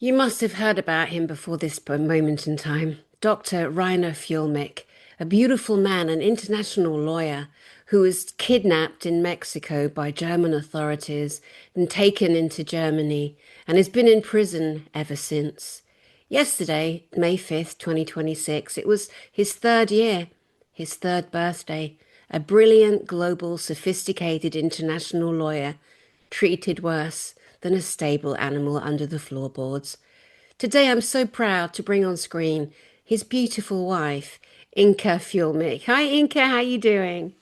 You must have heard about him before this moment in time. Dr. Reiner Fuellmich, a beautiful man, an international lawyer who was kidnapped in Mexico by German authorities and taken into Germany and has been in prison ever since. Yesterday, May 5th, 2026, it was his third year, his third birthday. A brilliant, global, sophisticated international lawyer treated worse than a stable animal under the floorboards. Today I'm so proud to bring on screen his beautiful wife, Inka Fuellmich. Hi Inka, how you doing?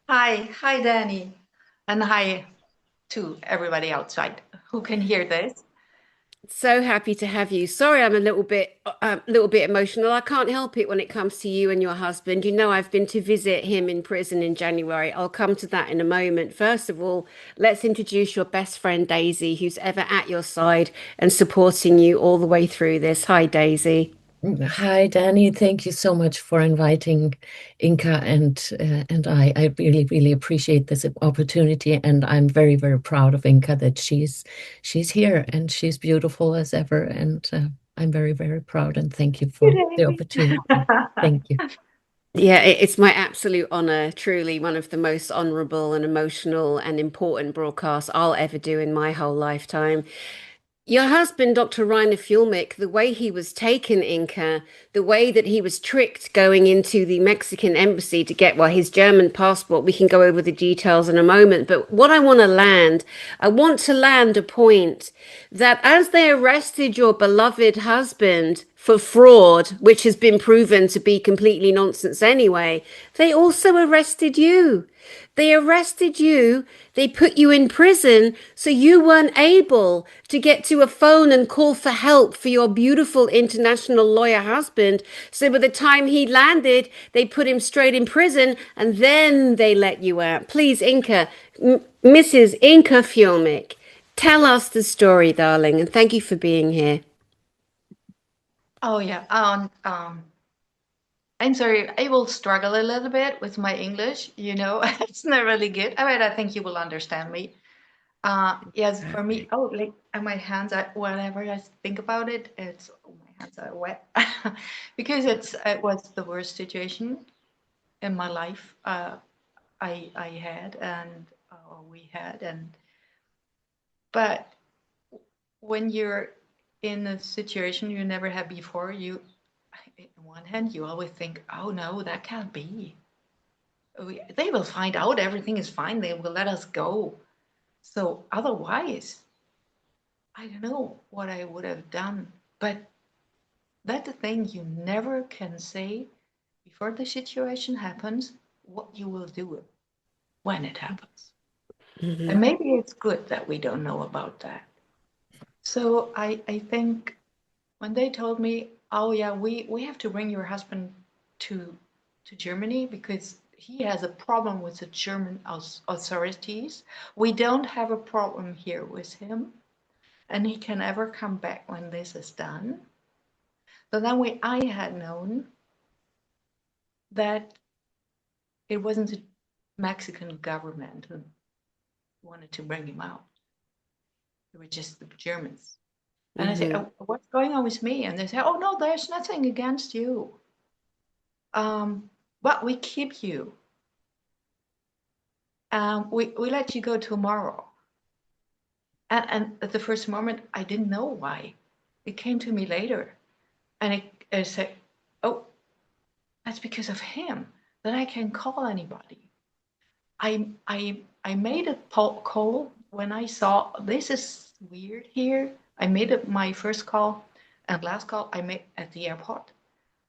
Hi, Danny, and hi to everybody outside who can hear this. So happy to have you. Sorry, I'm a little bit emotional. I can't help it when it comes to you and your husband. You know, I've been to visit him in prison in January. I'll come to that in a moment. First of all, let's introduce your best friend Daisy, who's ever at your side and supporting you all the way through this. Hi, Daisy. Hi, Danny. Thank you so much for inviting Inka and I really, really appreciate this opportunity, and I'm very, very proud of Inka that she's here and she's beautiful as ever, and I'm very, very proud and thank you for the Yay. opportunity. Thank you. Yeah, it's my absolute honor, truly one of the most honorable and emotional and important broadcasts I'll ever do in my whole lifetime. Your husband, Dr. Reiner Fuellmich, the way he was taken, Inca, the way that he was tricked going into the Mexican embassy to get, well, his German passport. We can go over the details in a moment. But what I want to land a point that as they arrested your beloved husband for fraud, which has been proven to be completely nonsense anyway, they also arrested you. They arrested you, they put you in prison, so you weren't able to get to a phone and call for help for your beautiful international lawyer husband. So by the time he landed, they put him straight in prison and then they let you out. Please, Mrs. Inka Fuellmich, tell us the story, darling, and thank you for being here. Oh yeah. I'm sorry. I will struggle a little bit with my English. It's not really good. I think you will understand me. Yes, for me. Perfect. Oh, like my hands are. Whenever I think about it, my hands are wet because it was the worst situation in my life. I had and we had and but when you're in a situation you never had before, on one hand, you always think, oh no, that can't be. They will find out everything is fine. They will let us go. So otherwise, I don't know what I would have done. But that's the thing, you never can say before the situation happens what you will do when it happens. And Mhm. maybe it's good that we don't know about that. So I think when they told me, "Oh yeah, we have to bring your husband to Germany because he has a problem with the German authorities. We don't have a problem here with him, and he can ever come back when this is done." So then I had known that it wasn't the Mexican government who wanted to bring him out. It was just the Germans. And I said, Mhm. "Oh, what's going on with me?" And they said, "Oh no, there's nothing against you. Um, but we keep you. We let you go tomorrow." And at the first moment, I didn't know why. It came to me later. And I said, "Oh, that's because of him, that I can call anybody." I made a call when I saw this is weird here. I made my first call and last call I made at the airport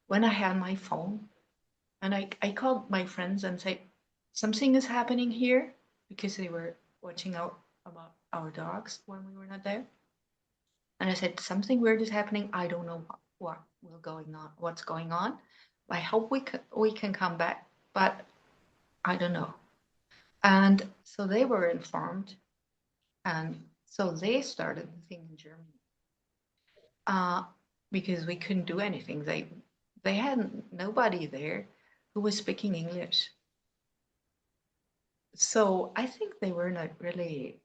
when I had my phone. And I called my friends and said, something is happening here because they were watching out about our dogs when we were not there. And I said, something weird is happening. I don't know what will going on, what's going on. I hope we can come back, but I don't know. And so they were informed, and so they started the thing in Germany uh, because we couldn't do anything. They had nobody there who was speaking English. So I think they were not really.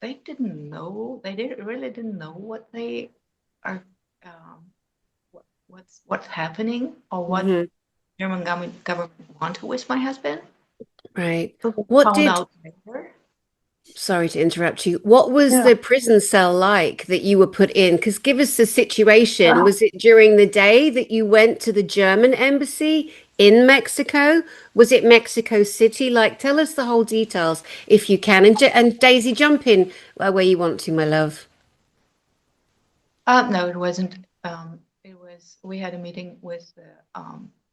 they didn't know. They really didn't know what they are, um, what's happening or what Hmm. German government wanted with my husband. Right. So we What found did, out later. sorry to interrupt you, what was Yeah. the prison cell like that you were put in? Because give us the situation. Uh, Was it during the day that you went to the German embassy in Mexico? Was it Mexico City? Like, tell us the whole details if you can. And Daisy, jump in where you want to, my love. no, it wasn't. It was. We had a meeting with the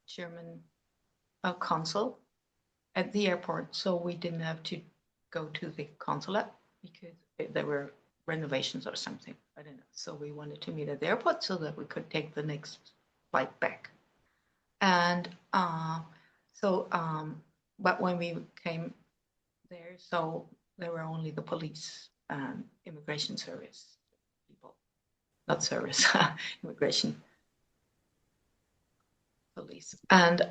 German consul at the airport, so we didn't have to go to the consulate because there were renovations or something. I don't know. So we wanted to meet at the airport so that we could take the next flight back. And but when we came there, so there were only the police and immigration service people, not service, immigration police. And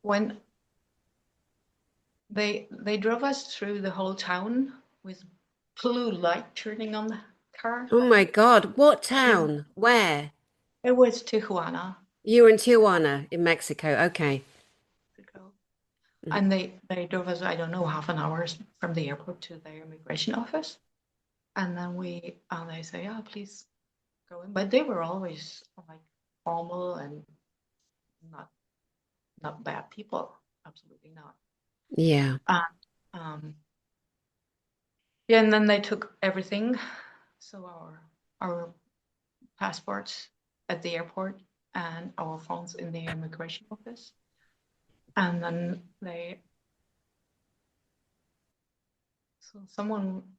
when they drove us through the whole town with blue light turning on the car. Oh my God, what town? Where? It was Tijuana, You were in Tijuana in Mexico. Okay. Mexico. Mhm. And they drove us, I don't know, half an hour from the airport to their immigration office. And then they say, oh, please go in. But they were always like formal and not not bad people. Absolutely not. Yeah. And um, yeah, and then they took everything. So our passports at the airport and our phones in the immigration office. And then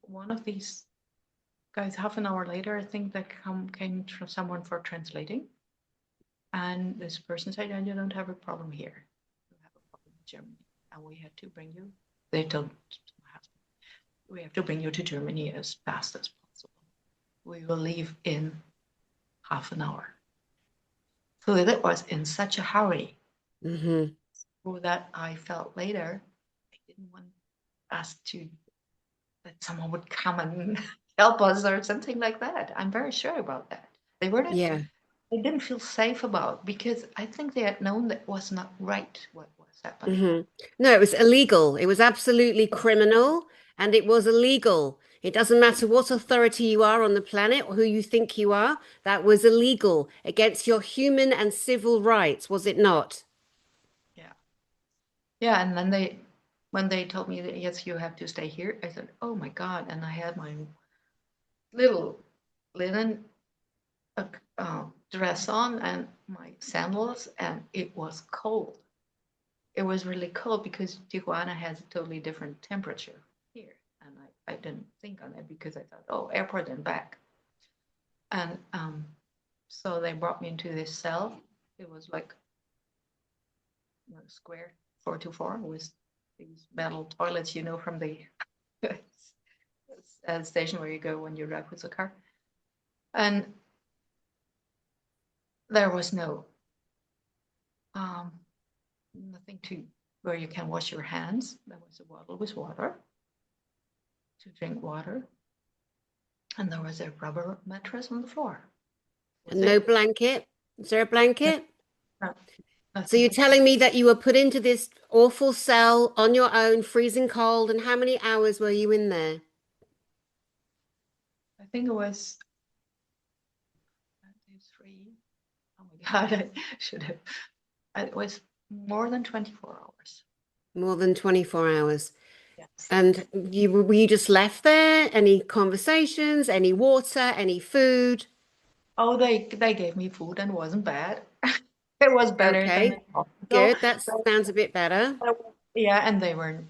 one of these guys, half an hour later, I think that came someone for translating. And this person said, "You don't have a problem here. You have a problem in Germany. And we had to bring you," they told my husband, "we have to bring you to Germany as fast as possible. We will leave in half an hour." So that was in such a hurry. Hmm. So that I felt later, I didn't want us to, that someone would come and help us or something like that. I'm very sure about that. They were not, Yeah. they didn't feel safe about, because I think they had known that was not right what was happening. Hmm. No, it was illegal. It was absolutely criminal and it was illegal. It doesn't matter what authority you are on the planet or who you think you are, that was illegal against your human and civil rights, was it not? Yeah. Yeah. And then when they told me that, yes, you have to stay here, I said, oh my God. And I had my little linen dress on and my sandals, and it was cold. It was really cold because Tijuana has a totally different temperature here. And I didn't think on it because I thought, oh, airport and back. And so they brought me into this cell. It was like a square 4 to 4 with these metal toilets, from the station where you go when you drive with the car. And there was um, nothing to where you can wash your hands. There was a bottle with water to drink water, and there was a rubber mattress on the floor. Was And no it? blanket? Is there a blanket? No, So you're nothing. telling me that you were put into this awful cell on your own, freezing cold, and how many hours were you in there? I think it was 3. Oh my God, I should have. It was more than 24 hours. More than 24 hours. Yes. And were you just left there? Any conversations, any water, any food? Oh, they gave me food and it wasn't bad. It was better than in Okay, hospital. good. That sounds a bit better. Yeah, and they weren't,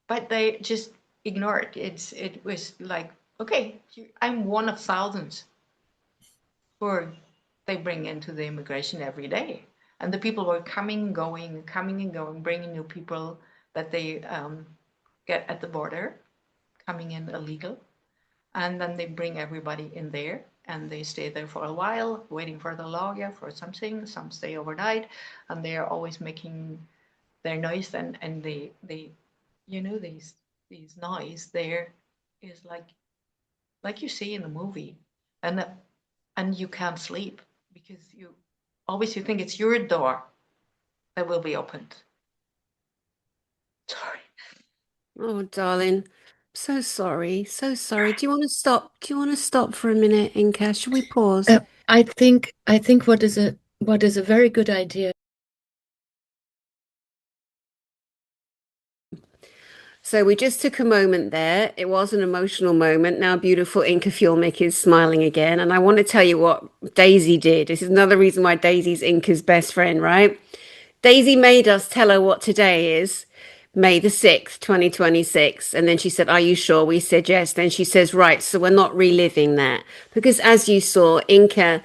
but they just ignored. It was like, okay, I'm one of thousands who they bring into the immigration every day, and the people were coming and going, bringing new people that they get at the border, coming in illegal, and then they bring everybody in there and they stay there for a while waiting for the lawyer for something. Some stay overnight, and they are always making their noise, and they these these noise there is like you see in the movie, and you can't sleep because you think it's your door that will be opened. Sorry. Oh, darling. So sorry. So sorry. Do you want to stop? Do you want to stop for a minute, Inka? Should we pause? I think what is a very good idea. So we just took a moment there. It was an emotional moment. Now beautiful Inka Fuellmich is smiling again. And I want to tell you what Daisy did. This is another reason why Daisy's Inka's best friend, right? Daisy made us tell her what today is, May the 6th, 2026. And then she said, "Are you sure?" We said yes. Then she says, "Right, so we're not reliving that." Because as you saw, Inka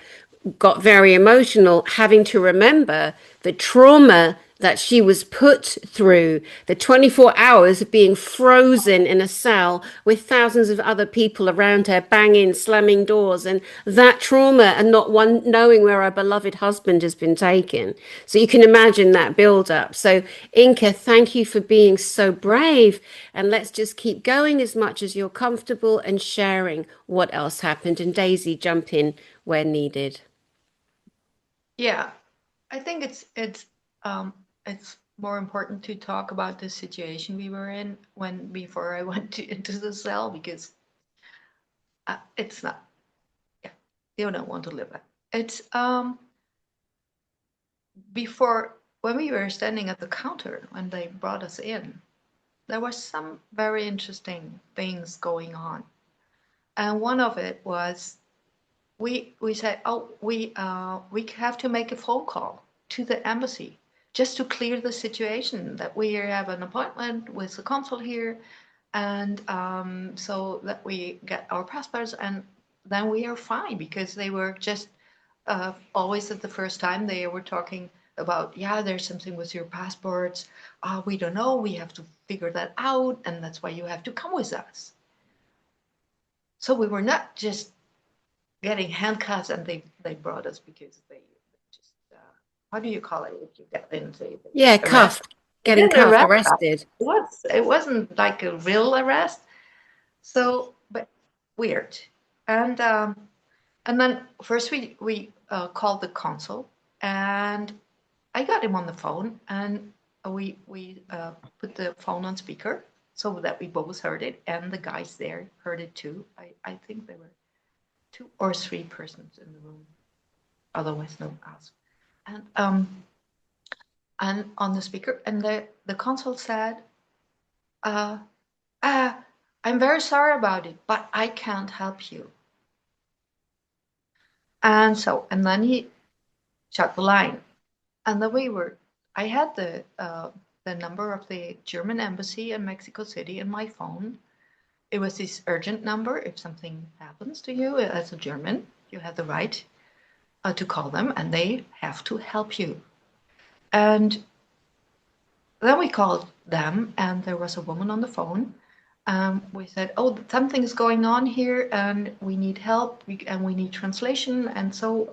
got very emotional having to remember the trauma that she was put through, the 24 hours of being frozen in a cell with thousands of other people around her, banging, slamming doors, and that trauma, and not one knowing where her beloved husband has been taken. So you can imagine that build up. So, Inka, thank you for being so brave. And let's just keep going as much as you're comfortable and sharing what else happened. And Daisy, jump in where needed. Yeah, I think it's more important to talk about the situation we were in before I went into the cell, because it's not, yeah, you don't want to live it. It's before, when we were standing at the counter when they brought us in, there was some very interesting things going on, and one of it was we said, oh, we have to make a phone call to the embassy just to clear the situation, that we have an appointment with the consul here, and so that we get our passports, and then we are fine, because they were just always at the first time they were talking about, yeah, there's something with your passports. We don't know. We have to figure that out, and that's why you have to come with us. So we were not just getting handcuffs, and they brought us because they just how do you call it if you get into Yeah, arrest? cuffed, They getting didn't cuffed, arrest us. arrested. It wasn't like a real arrest. So, but weird. And and then first we called the consul, and I got him on the phone, and we put the phone on speaker so that we both heard it, and the guys there heard it too. I think there were 2 or 3 persons in the room, otherwise known as. And on the speaker, and the consul said, uh, uh, "I'm very sorry about it, but I can't help you." And then he shut the line, and then I had the number of the German embassy in Mexico City in my phone. It was this urgent number. If something happens to you as a German, you have the right to call them, and they have to help you. And then we called them, and there was a woman on the phone. We said, "Oh, something's going on here, and we need help, and we need translation." And so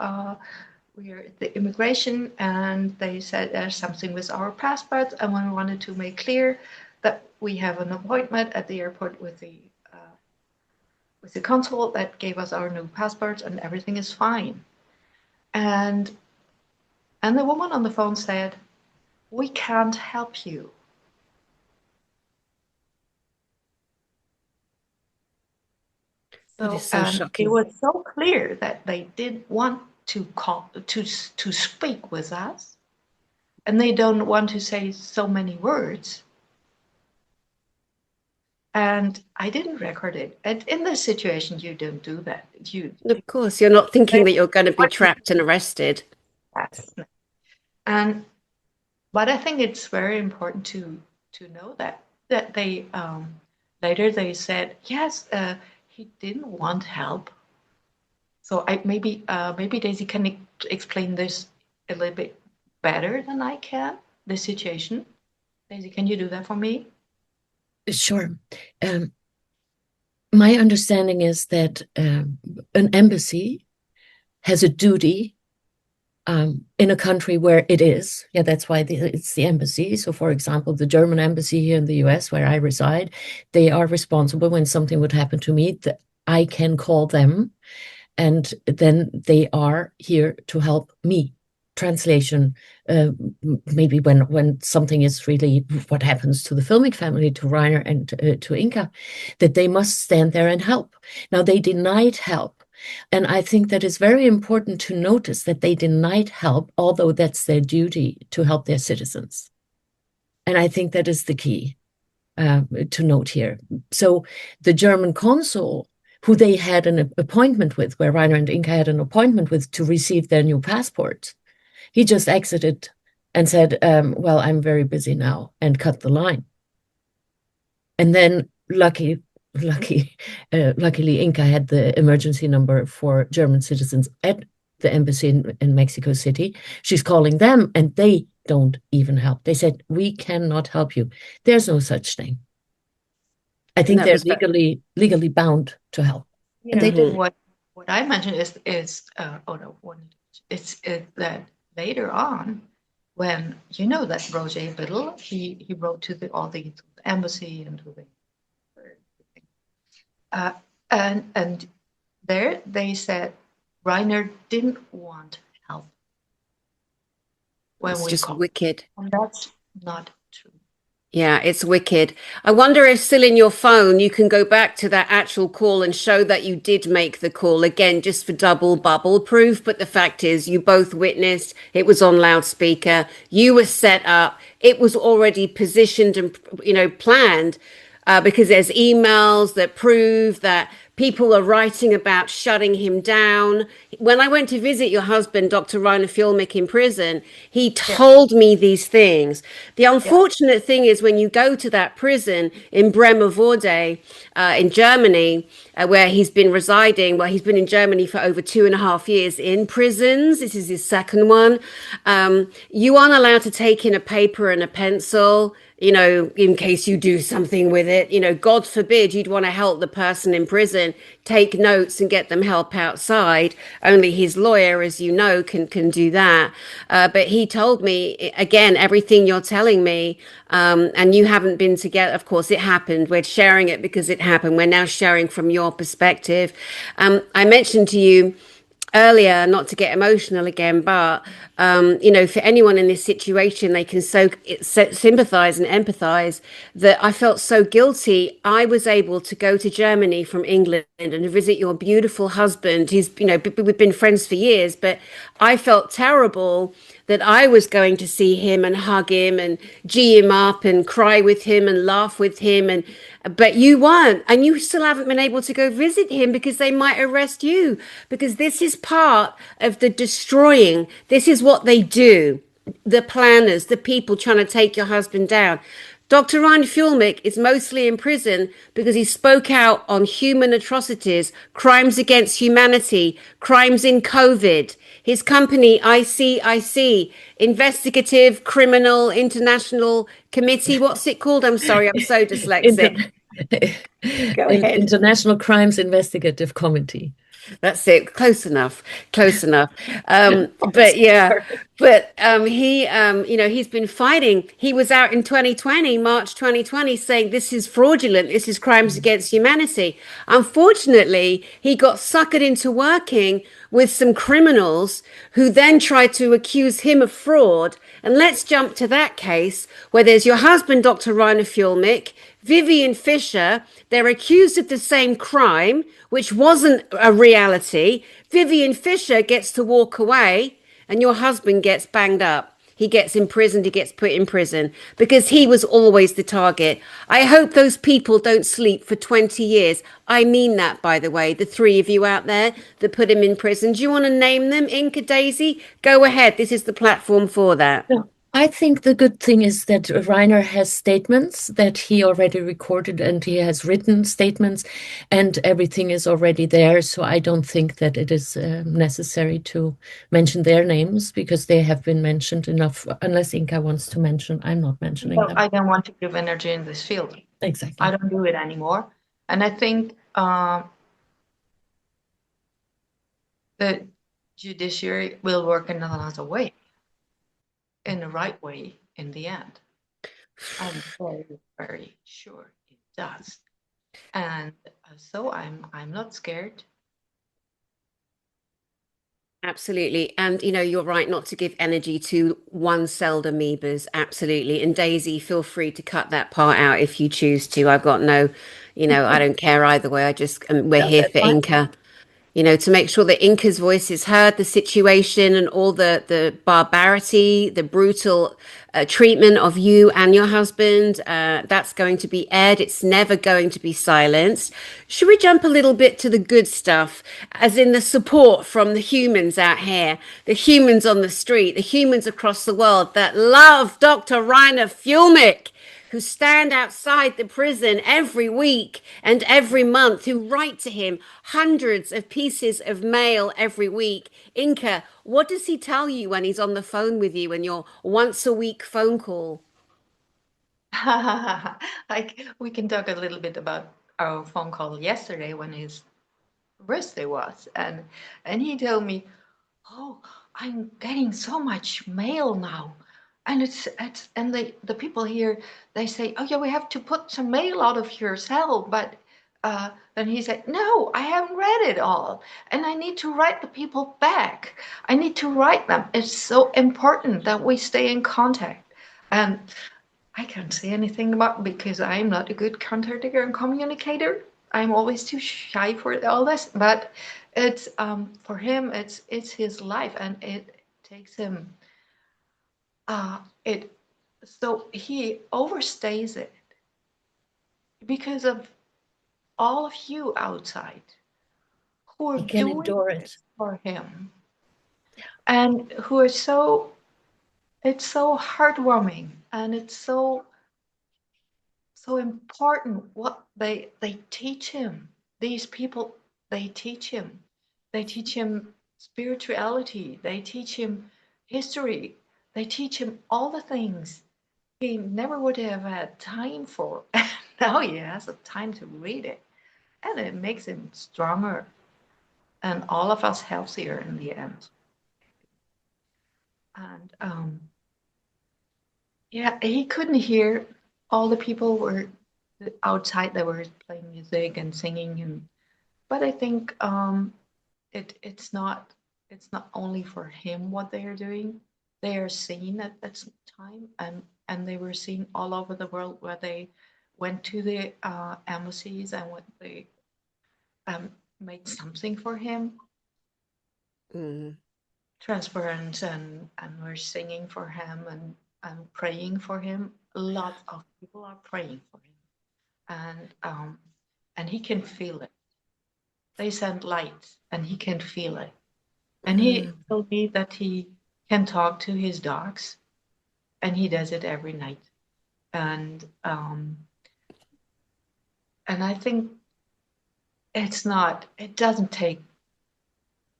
we are at the immigration, and they said there's something with our passports, and we wanted to make clear that we have an appointment at the airport with the consul that gave us our new passports, and everything is fine. And the woman on the phone said, "We can't help you." That is So, so and it shocking. was so clear that they did want to call to speak with us, and they don't want to say so many words. And I didn't record it. And in this situation, you don't do that. You Of course, you're not thinking say that you're going to be what you trapped and arrested. ask. And but I think it's very important to know that they later they said yes, he didn't want help. So maybe Daisy can explain this a little bit better than I can, the situation. Daisy, can you do that for me? Sure. Um, my understanding is that an embassy has a duty in a country where it is. Yeah, that's why it's the embassy. So, for example, the German embassy here in the US, where I reside, they are responsible when something would happen to me, that I can call them, and then they are here to help me. Translation, maybe when something is really what happens to the Fuellmich family, to Reiner and to Inka, that they must stand there and help. Now, they denied help. And I think that it's very important to notice that they denied help, although that's their duty to help their citizens. And I think that is the key to note here. So the German consul, who they had an appointment with, where Reiner and Inka had an appointment with to receive their new passports, he just exited and said, well, I'm very busy now, and cut the line. And then luckily, Inka had the emergency number for German citizens at the embassy in Mexico City. She's calling them, and they don't even help. They said, we cannot help you. There's no such thing. I think they're legally bound to help. You And know, they did. what I mentioned is that later on, when you know that Roger Biddle, he wrote to all the embassy and to the and there they said Reiner didn't want help when It's we just called. wicked. And that's not true. Yeah, it's wicked. I wonder if still in your phone you can go back to that actual call and show that you did make the call again, just for double bubble proof. But the fact is, you both witnessed it was on loudspeaker. You were set up. It was already positioned and, planned, because there's emails that prove that people are writing about shutting him down. When I went to visit your husband, Dr. Reiner Fuellmich, in prison, he told me these things. The unfortunate thing is when you go to that prison in Bremervoorde, in Germany, where he's been residing, well, he's been in Germany for over 2.5 years in prisons. This is his second one. You aren't allowed to take in a paper and a pencil, in case you do something with it. God forbid you'd want to help the person in prison take notes and get them help outside. Only his lawyer, as you know, can do that. But he told me, again, everything you're telling me, and you haven't been together. Of course, it happened. We're sharing it because it happened. We're now sharing from your perspective. I mentioned to you earlier, not to get emotional again, but for anyone in this situation, they can so sympathize and empathize that I felt so guilty. I was able to go to Germany from England and visit your beautiful husband. We've been friends for years, but I felt terrible that I was going to see him and hug him and gee him up and cry with him and laugh with him, but you weren't, and you still haven't been able to go visit him because they might arrest you, because this is part of the destroying. This is what they do, the planners, the people trying to take your husband down. Dr. Reiner Fuellmich is mostly in prison because he spoke out on human atrocities, crimes against humanity, crimes in COVID. His company, ICIC, Investigative Criminal International Committee. What's it called? I'm sorry, I'm so dyslexic. Go ahead. International Crimes Investigative Committee. That's it. Close enough. Close enough. But yeah, but he's been fighting. He was out in 2020, March 2020, saying this is fraudulent. This is crimes against humanity. Unfortunately, he got suckered into working with some criminals who then tried to accuse him of fraud. And let's jump to that case where there's your husband, Dr. Reiner Fuellmich, Vivian Fischer. They're accused of the same crime, which wasn't a reality. Vivian Fischer gets to walk away and your husband gets banged up. He gets imprisoned, he gets put in prison because he was always the target. I hope those people don't sleep for 20 years. I mean that, by the way, the three of you out there that put him in prison. Do you want to name them, Inka, Daisy? Go ahead. This is the platform for that. Yeah. I think the good thing is that Reiner has statements that he already recorded, and he has written statements, and everything is already there. So I don't think that it is necessary to mention their names because they have been mentioned enough. Unless Inka wants to mention, I'm not mentioning them. I don't want to give energy in this field. Exactly. I don't do it anymore. And I think that judiciary will work in another way, in the right way in the end. I'm very, very sure it does. And so I'm not scared. Absolutely. And you're right not to give energy to one-celled amoebas. Absolutely. And Daisy, feel free to cut that part out if you choose to. I've got no, I don't care either way. We're No, here that's for fine. Inka. To make sure that Inca's voice is heard, the situation and all the barbarity, the brutal treatment of you and your husband, that's going to be aired. It's never going to be silenced. Should we jump a little bit to the good stuff, as in the support from the humans out here, the humans on the street, the humans across the world that love Dr. Reiner Fuellmich, who stand outside the prison every week and every month, who write to him hundreds of pieces of mail every week. Inka, what does he tell you when he's on the phone with you in your once a week phone call? Like we can talk a little bit about our phone call yesterday when his birthday was, and he told me, "Oh, I'm getting so much mail now." And it's and the people here, they say, "Oh yeah, we have to put some mail out of your cell," but then he said, "No, I haven't read it all, and I need to write the people back. I need to write them. It's so important that we stay in contact." And I can't say anything about, because I'm not a good contactor and communicator. I'm always too shy for all this, but it's for him, it's his life, and it takes him it so he overstays it because of all of you outside who are He can doing endure this it. for him, and who are so, it's so heartwarming, and it's so important what they teach him. These people, they teach him. They teach him spirituality. They teach him history. They teach him all the things he never would have had time for. Now he has the time to read it, and it makes him stronger, and all of us healthier in the end. And yeah, he couldn't hear all the people were outside. They were playing music and singing, and but I think it's not only for him what they are doing. They are seen at that time, and they were seen all over the world, where they went to the embassies, and what they um, made something for him, Mm. transparent, and were singing for him, and praying for him. Lots of people are praying for him, and he can feel it. They send light, and he can feel it. And he Mm. told me that he can talk to his dogs, and he does it every night. And I think it doesn't take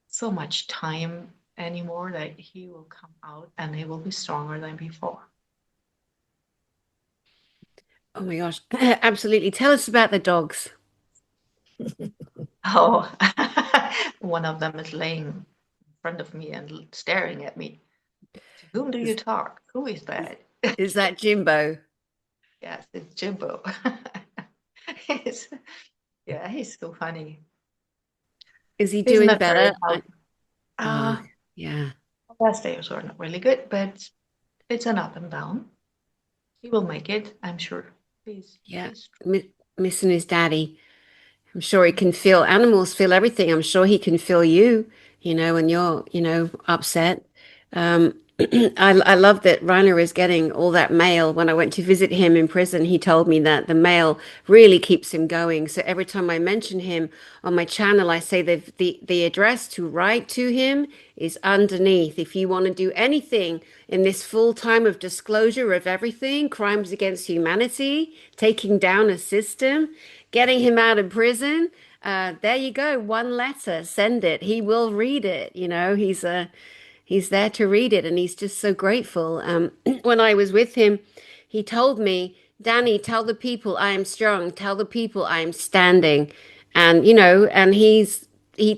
so much time anymore, that he will come out and he will be stronger than before. Oh my gosh, absolutely. Tell us about the dogs. Oh, one of them is laying in front of me and staring at me. To whom do you Is, talk? Who is is, that? is that Jimbo? Yes, it's Jimbo. he's, yeah, he's so funny. Is he He's doing not very better? healthy. Oh, Uh, yeah. last days were not really good, but it's an up and down. He will make it, I'm sure. Yeah. He's Missing his daddy. I'm sure he can feel animals feel everything. I'm sure he can feel you, when you're, upset. Um, I love that Reiner is getting all that mail. When I went to visit him in prison, he told me that the mail really keeps him going. So every time I mention him on my channel, I say that the address to write to him is underneath. If you want to do anything in this full time of disclosure of everything, crimes against humanity, taking down a system, getting him out of prison. There you go. One letter. Send it. He will read it. He's there to read it, and he's just so grateful. When I was with him, he told me, "Dani, tell the people I am strong. Tell the people I am standing." And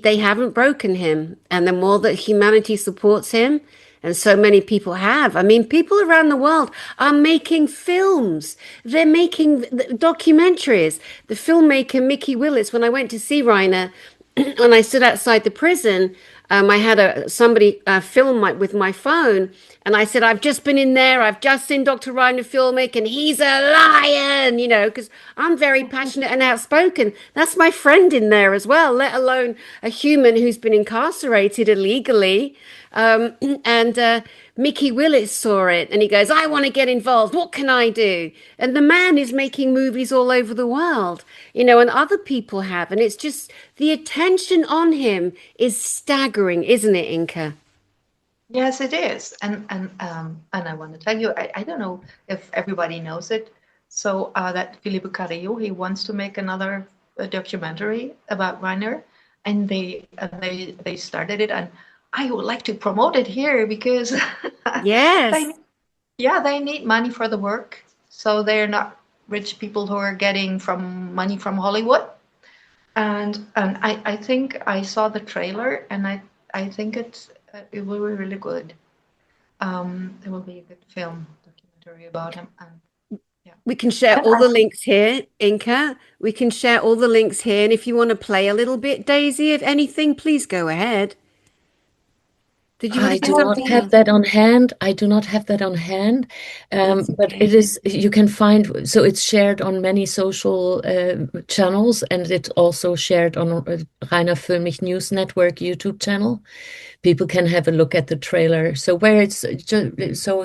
they haven't broken him. And the more that humanity supports him, and so many people have, I mean, people around the world are making films. They're making documentaries. The filmmaker Mickey Willis, when I went to see Reiner, when I stood outside the prison, I had somebody film with my phone, and I said, "I've just been in there. I've just seen Dr. Reiner Fuellmich, and he's a lion." Because I'm very passionate and outspoken. That's my friend in there as well, let alone a human who's been incarcerated illegally. Um, and Mickey Willis saw it, and he goes, "I want to get involved. What can I do?" And the man is making movies all over the world, and other people have, and it's just the attention on him is staggering, isn't it, Inka? Yes, it is. And I want to tell you, I don't know if everybody knows it. So that Felipe Carrillo, he wants to make another documentary about Reiner, and they started it, and I would like to promote it here because they Yes. yeah, they need money for the work. So they're not rich people who are getting from money from Hollywood. And I think I saw the trailer, and I think it will be really good. It will be a good film documentary about him. And yeah, We can share and all the links here, Inka. We can share all the links here. And if you want to play a little bit, Daisy, if anything, please go ahead. Did you want I to say do not something have else? that on hand. I do not have that on hand. That's But it okay. is, you can find, so it's shared on many social channels, and it's also shared on Reiner Fuellmich News Network YouTube channel. People can have a look at the trailer. So where so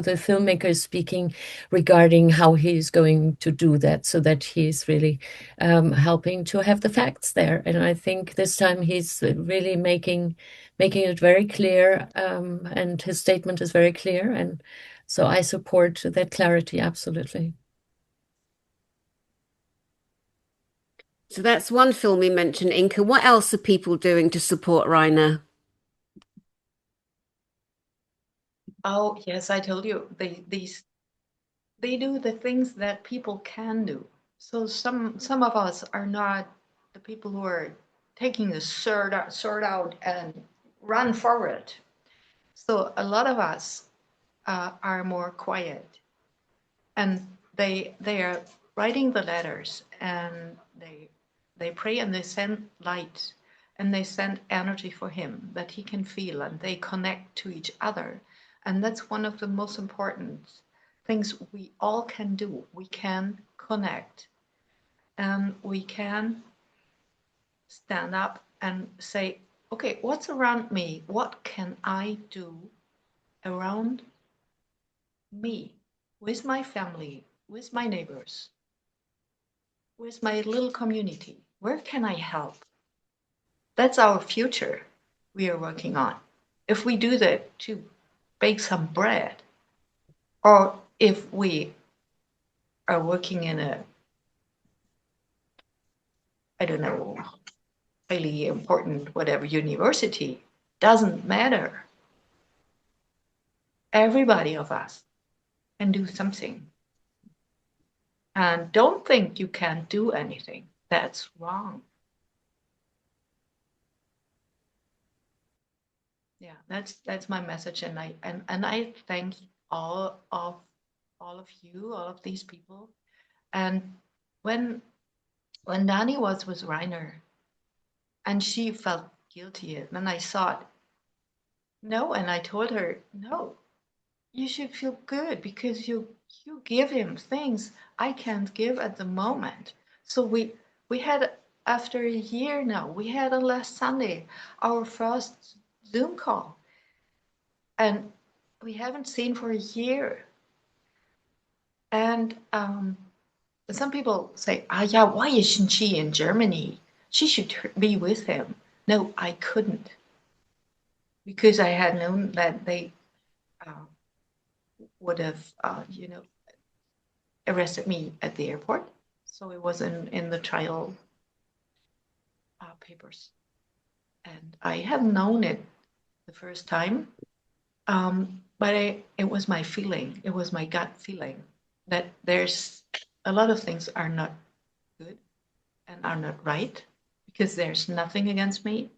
the filmmaker is speaking regarding how he's going to do that, so that he's really helping to have the facts there. And I think this time he's really making it very clear, and his statement is very clear. And so I support that clarity absolutely. So that's one film we mentioned, Inka. What else are people doing to support Reiner? oh yes, I told you they do the things that people can do. So some of us are not the people who are taking the sword out and run forward. So a lot of us are more quiet, and they are writing the letters, and they pray, and they send light, and they send energy for him that he can feel, and they connect to each other. And that's one of the most important things we all can do. We can connect, and we can stand up and say, okay, what's around me? What can I do around me, with my family, with my neighbors, with my little community? Where can I help? That's our future we are working on. If we do that to bake some bread, or if we are working in a, I don't know, highly important whatever university, doesn't matter. Everybody of us can do something. And don't think you can't do anything. That's wrong. Yeah, that's my message, and I thank all of all of you, all of these people. And when when Dani was with Reiner, and she felt guilty, and I thought no, and I told her no, you should feel good because you give him things I can't give at the moment. So we had, after a year now, we had on last Sunday our first Zoom call, and we haven't seen for a year. And some people say, ah, yeah, why isn't she in Germany? She should be with him. No, I couldn't, because I had known that they uh, would have, arrested me at the airport. So it was in the trial papers. And I had known it the first time, but it was my feeling, it was my gut feeling that there's a lot of things are not good and are not right, because there's nothing against me.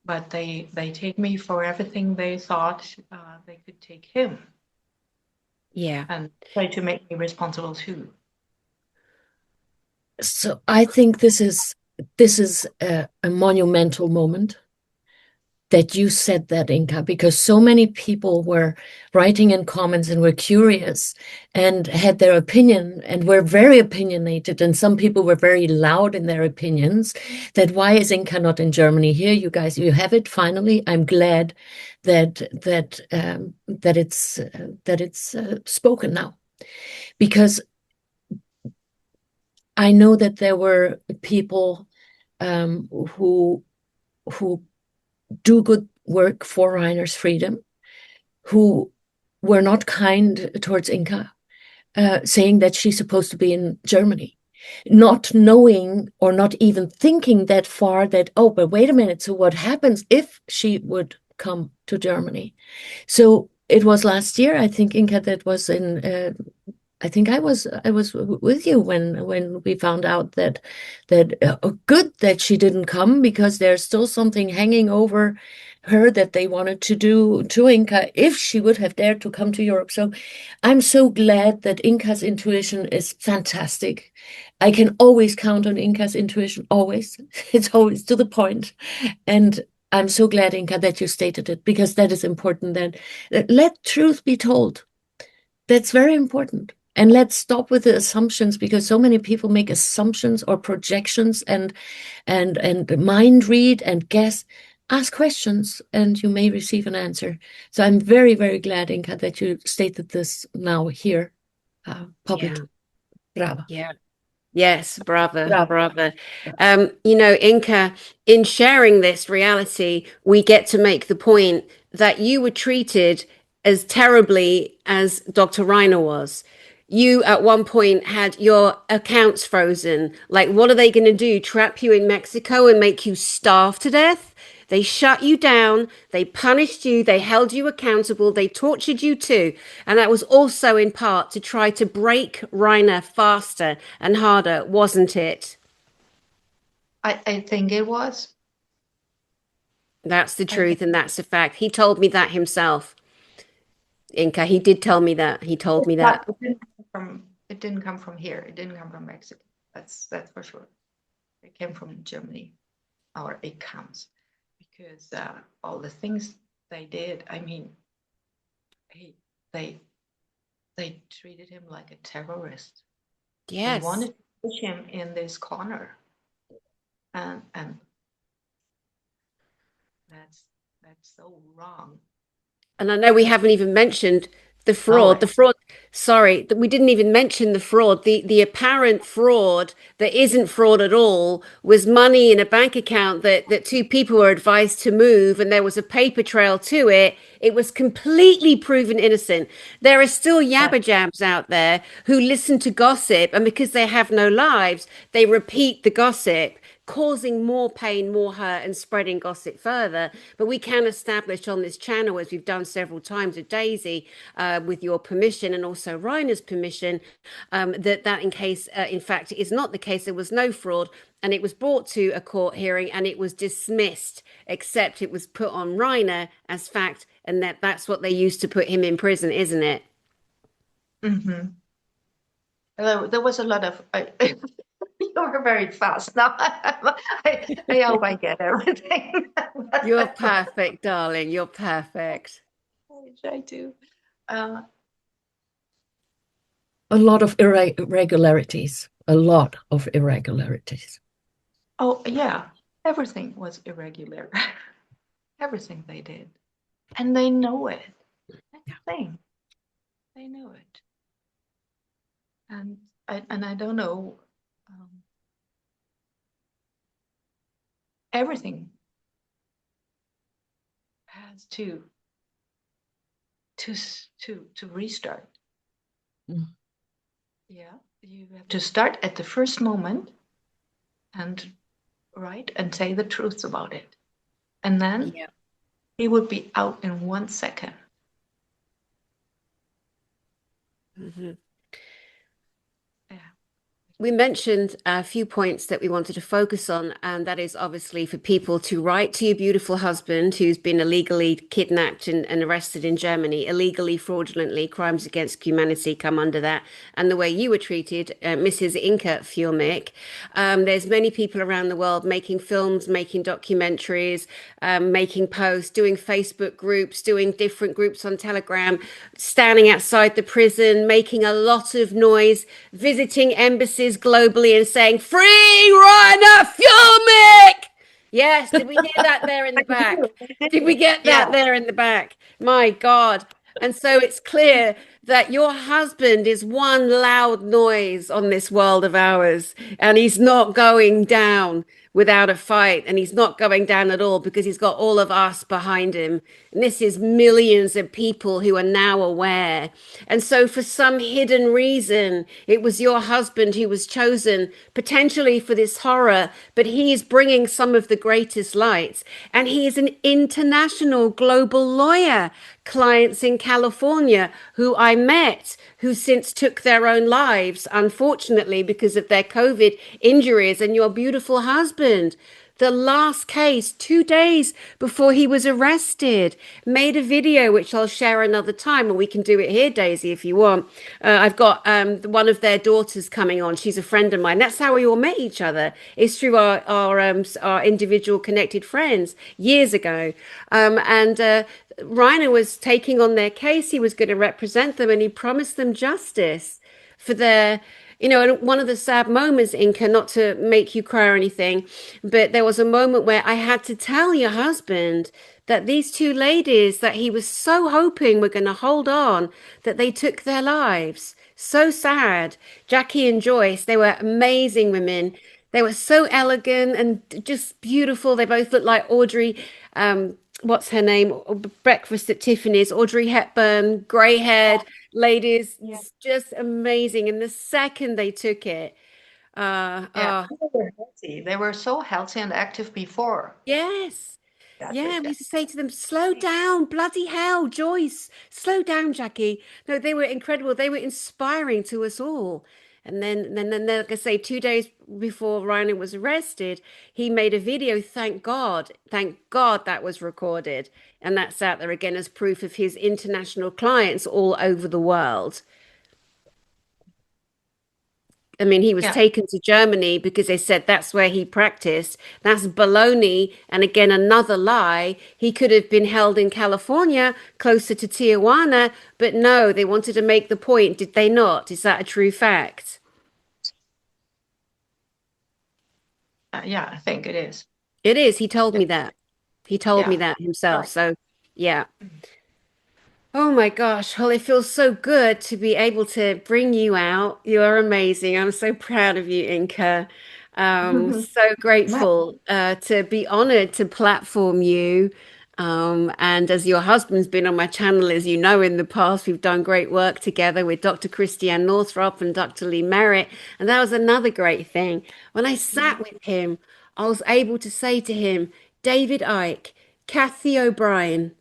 but they take me for everything they thought they could take him, Yeah. and try to make me responsible too. So I think this is a monumental moment that you said that, Inka, because so many people were writing in comments and were curious and had their opinion and were very opinionated. And some people were very loud in their opinions that why is Inka not in Germany? Here, you guys, you have it finally. I'm glad that it's spoken now, because I know that there were people who do good work for Reiner's freedom, who were not kind towards Inka, saying that she's supposed to be in Germany, not knowing or not even thinking that far that, oh, but wait a minute, so what happens if she would come to Germany? So it was last year, I think, Inka, that was in I think I was with you when we found out that good that she didn't come, because there's still something hanging over her that they wanted to do to Inka if she would have dared to come to Europe. So I'm so glad that Inka's intuition is fantastic. I can always count on Inka's intuition, always. It's always to the point. And I'm so glad, Inka, that you stated it, because that is important, that let truth be told. That's very important. And let's stop with the assumptions, because so many people make assumptions or projections and mind read and guess. Ask questions and you may receive an answer. So I'm very, very glad, Inka, that you stated this now here publicly. Bravo. Yeah. Yes, brother, Bravo. brother. Inka, in sharing this reality, we get to make the point that you were treated as terribly as Dr. Reiner was. You at one point had your accounts frozen. Like, what are they going to do? Trap you in Mexico and make you starve to death? They shut you down, they punished you, they held you accountable, they tortured you too. And that was also in part to try to break Reiner faster and harder, wasn't it? I think it was. That's the I think truth and that's the fact. He told me that himself. Inka, he did tell me that. He told me that. it didn't come from here. It didn't come from Mexico. That's for sure. It came from Germany, or it comes, because all the things they did. I mean, he, they they treated him like a terrorist. They Yes. wanted to push him in this corner, and that's so wrong. And I know we haven't even mentioned the Know fraud. it. The fraud, sorry, that we didn't even mention the fraud. The apparent fraud that isn't fraud at all was money in a bank account that two people were advised to move, and there was a paper trail to it. It was completely proven innocent. There are still That yabba jabs out there who listen to gossip, and because they have no lives, they repeat the gossip, causing more pain, more hurt, and spreading gossip further. But we can establish on this channel, as we've done several times with Daisy, with your permission and also Reiner's permission, that in case, in fact, it is not the case. There was no fraud, and it was brought to a court hearing, and it was dismissed, except it was put on Reiner as fact, and that's what they used to put him in prison, isn't it? mm-hmm. There was a lot of. You were very fast now. I hope I get everything. You're perfect, darling. You're perfect. I try to. Uh, A lot of irregularities. A lot of irregularities. oh yeah, everything was irregular. Everything they did, and they know it. That's the thing. They know it, and I don't know. Everything has to restart. Mm. Yeah, you have to start at the first moment and write and say the truth about it, and then Yeah. he would be out in 1 second. Mhm. Yeah, we mentioned a few points that we wanted to focus on, and that is obviously for people to write to your beautiful husband who's been illegally kidnapped and arrested in Germany, illegally, fraudulently, crimes against humanity come under that, and the way you were treated, Mrs. Inka Fuellmich. There's many people around the world making films, making documentaries, making posts, doing Facebook groups, doing different groups on Telegram, standing outside the prison, making a lot of noise, visiting embassies globally and saying, "Free Reiner Fuellmich!" Yes, did we hear that there in I the back? do. I Did we do. get Yeah. that there in the back? My God. And so it's clear that your husband is one loud noise on this world of ours, and he's not going down without a fight, and he's not going down at all because he's got all of us behind him. And this is millions of people who are now aware. And so, for some hidden reason, it was your husband who was chosen potentially for this horror, but he is bringing some of the greatest lights. And he is an international global lawyer. Clients in California who I met who since took their own lives, unfortunately, because of their COVID injuries, and your beautiful husband. The last case, 2 days before he was arrested, made a video, which I'll share another time, and we can do it here, Daisy, if you want. I've got one of their daughters coming on. She's a friend of mine. That's how we all met each other. It's through our individual connected friends years ago. And Reiner was taking on their case. He was going to represent them, and he promised them justice for their, and one of the sad moments, Inka, not to make you cry or anything, but there was a moment where I had to tell your husband that these two ladies that he was so hoping were going to hold on, that they took their lives. So sad. Jackie and Joyce, they were amazing women. They were so elegant and just beautiful. They both looked like Audrey, what's her name? Breakfast at Tiffany's, Audrey Hepburn, grey-haired ladies, Yeah. just amazing. And the second they took it, uh, Yeah. uh, They were healthy. They were so healthy and active before yes. that Yeah, we breakdown. used to say to them, slow down, bloody hell, Joyce, slow down, Jackie. No, they were incredible. They were inspiring to us all. And then, like I say, 2 days before Reiner was arrested, he made a video. Thank God that was recorded. And that's out there again as proof of his international clients all over the world. I mean, he was Yeah. taken to Germany because they said that's where he practiced. That's baloney. And again, another lie. He could have been held in California, closer to Tijuana, but no, they wanted to make the point, did they not? Is that a true fact? Yeah, I think it is. It is. He told Yeah. me that. He told me Yeah. that himself. Right. So, yeah. Oh my gosh. Well, it feels so good to be able to bring you out. You are amazing. I'm so proud of you, Inka. So Right. grateful to be honored to platform you. And as your husband's been on my channel, as you know, in the past, we've done great work together with Dr. Christiane Northrup and Dr. Lee Merritt. And that was another great thing. When I sat with him, I was able to say to him, David Icke, Kathy O'Brien,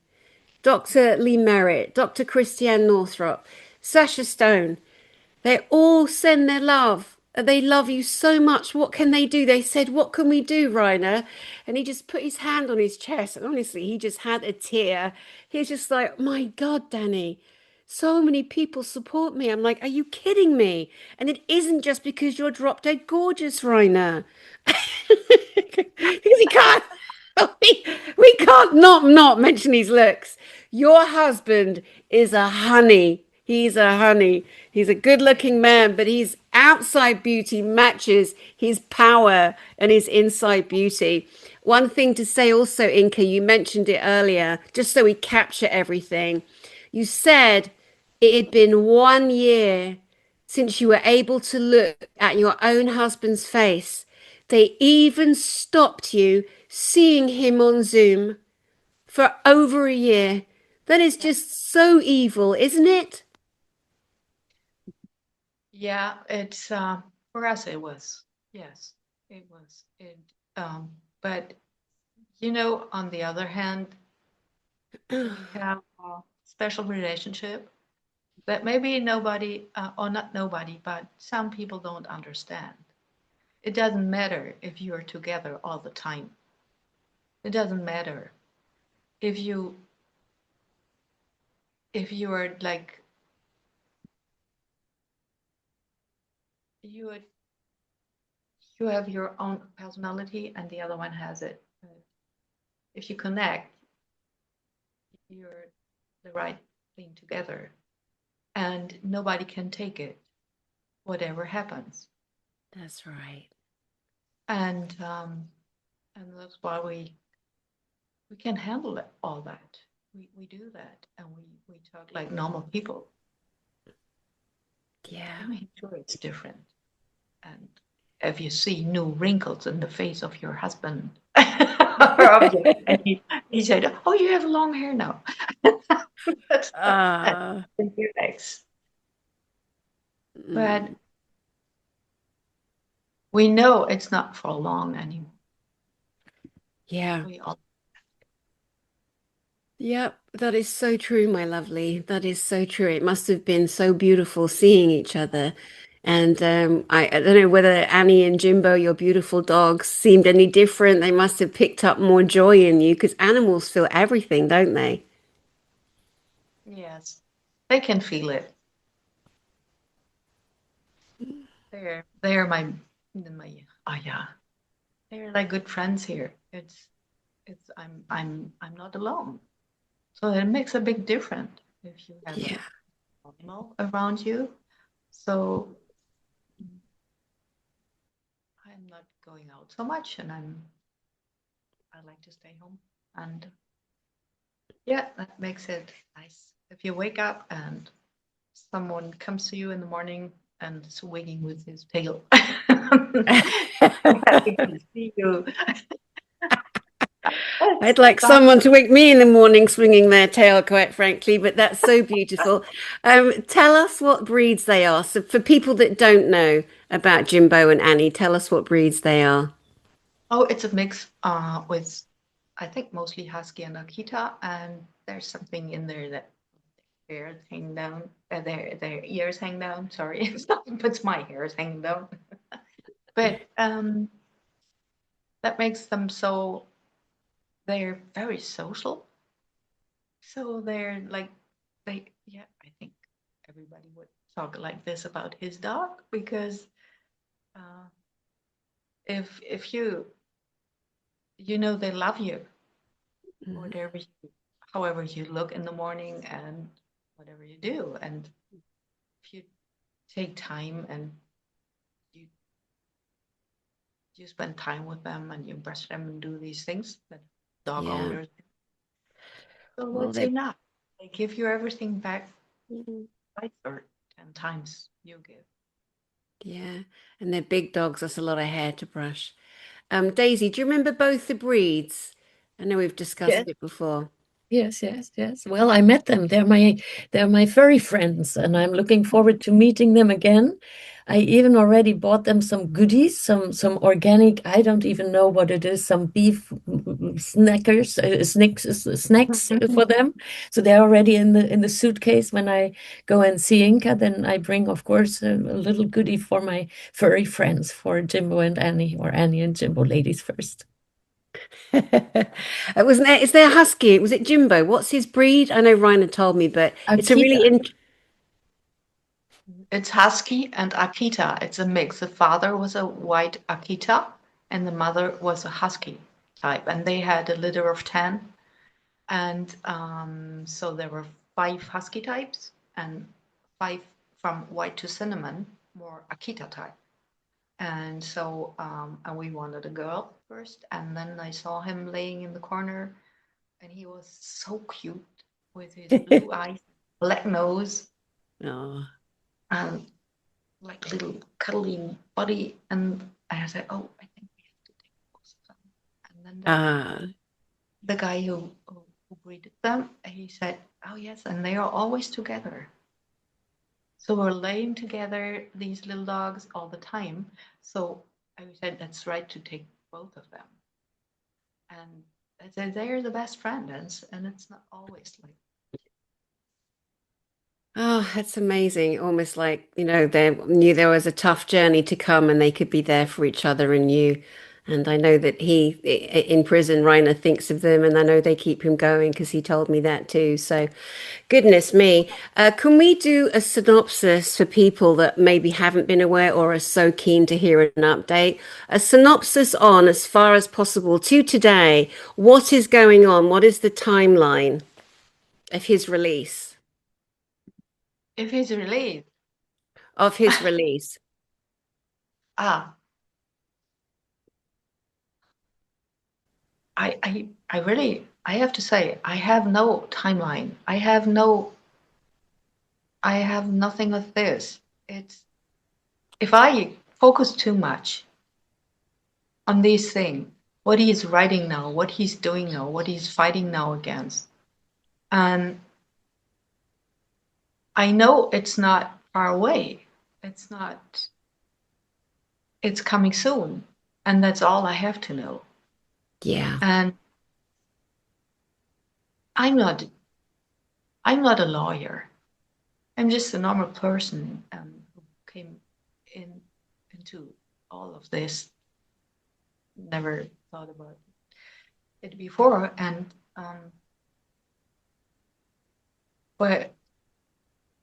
Dr. Lee Merritt, Dr. Christiane Northrup, Sasha Stone, they all send their love. They love you so much. What can they do? They said, what can we do, Reiner? And he just put his hand on his chest. And honestly, he just had a tear. He's just like, my God, Dani, so many people support me. I'm like, are you kidding me? And it isn't just because you're drop dead gorgeous, Reiner. Because he can't. We can't not mention his looks. Your husband is a honey. He's a honey. He's a good looking man, but his outside beauty matches his power and his inside beauty. One thing to say also, Inka, you mentioned it earlier, just so we capture everything. You said it had been 1 year since you were able to look at your own husband's face. They even stopped you seeing him on Zoom for over a year. That is Yeah. just so evil, isn't it? Yeah, it's for us it was. Yes, it was. It but on the other hand, when you have a special relationship that maybe nobody, or not nobody, but some people don't understand. It doesn't matter if you're together all the time. It doesn't matter if you are like you you have your own personality and the other one has it. If you connect, you're the right thing together, and nobody can take it, whatever happens. That's right. And that's why we can handle it, all that. We do that, and we talk like normal people. Yeah. I mean, sure, it's different. And if you see new wrinkles in the face of your husband, and he said, "Oh, you have long hair now." That's Ah, your ex. But mm, we know it's not for long anymore. yeah. We all, Yep, that is so true, my lovely. That is so true. It must have been so beautiful seeing each other. And I don't know whether Annie and Jimbo, your beautiful dogs, seemed any different. They must have picked up more joy in you because animals feel everything, don't they? yes, they can feel it. They're oh yeah, they're like good friends here. It's I'm not alone. So it makes a big difference if you have Yeah. an animal around you. So I'm not going out so much, and I like to stay home. And yeah, that makes it nice. If you wake up and someone comes to you in the morning and is wagging with his tail, happy to see you. I'd like But someone to wake me in the morning swinging their tail, quite frankly, but that's so beautiful. Tell us what breeds they are. So, for people that don't know about Jimbo and Annie, tell us what breeds they are. oh, it's a mix with I think mostly Husky and Akita, and there's something in there that hairs hang down, their ears hang down. Sorry, it's not, it's my hairs hanging down. But that makes them so they're very social. So they're like yeah, I think everybody would talk like this about his dog because uh, if you know they love you, Mhm. whatever however you look in the morning and whatever you do, and if you take time and you you spend time with them and you brush them and do these things that dog Yeah. owners do, so Well, that's they enough. They give you everything back Mhm. twice or 10 times you give. Yeah. And they're big dogs. That's a lot of hair to brush. Daisy, do you remember both the breeds? I know we've discussed Yes, it before. yes, yes, yes. Well, I met them. They're my furry friends, and I'm looking forward to meeting them again. I even already bought them some goodies, some organic, I don't even know what it is, some beef snacks for them. So they're already in the suitcase. When I go and see Inka, then I bring, of course, a little goodie for my furry friends, for Jimbo and Annie, or Annie and Jimbo, ladies first. It wasn't there, is there a husky? Was it Jimbo? What's his breed? I know Reiner told me, but it's a Akita. really in It's Husky and Akita. It's a mix. The father was a white Akita and the mother was a Husky type. And they had a litter of 10. And so there were 5 Husky types and 5 from white to cinnamon, more Akita type. And so and we wanted a girl first. And then I saw him laying in the corner and he was so cute with his blue eyes, black nose, Oh, and like little cuddly body. And I said, "Oh, I think we have to take both of them." And then ah, the guy who breeded them, he said, "Oh yes, and they are always together." So we're laying together these little dogs all the time. So I said, "That's right to take both of them." And I said, "They're the best friends, and it's not always like." Oh, that's amazing. Almost like, they knew there was a tough journey to come and they could be there for each other and you. And I know that in prison, Reiner thinks of them, and I know they keep him going because he told me that too. So, goodness me. Can we do a synopsis for people that maybe haven't been aware or are so keen to hear an update? A synopsis on, as far as possible, to today. What is going on? What is the timeline of his release? If he's released, Of his release. ah, I really, I have to say, I have no timeline. I have nothing of this. It's, if I focus too much on these things, what he's writing now, what he's doing now, what he's fighting now against, and I know it's not far away. It's not, it's coming soon. And that's all I have to know. Yeah. And I'm not, I'm not a lawyer. I'm just a normal person who came in into all of this. Never thought about it before, and but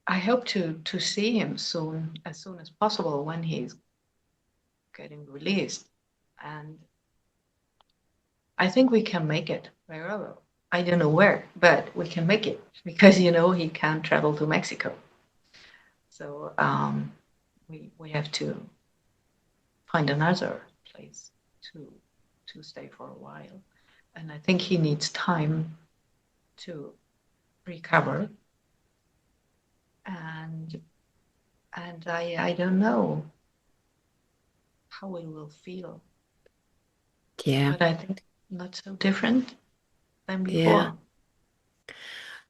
I hope to see him soon as possible when he's getting released, and I think we can make it wherever. I don't know where, but we can make it because he can't travel to Mexico, so we have to find another place to stay for a while, and I think he needs time to recover, and I don't know how we will feel, Yeah. but I think not so different than Yeah.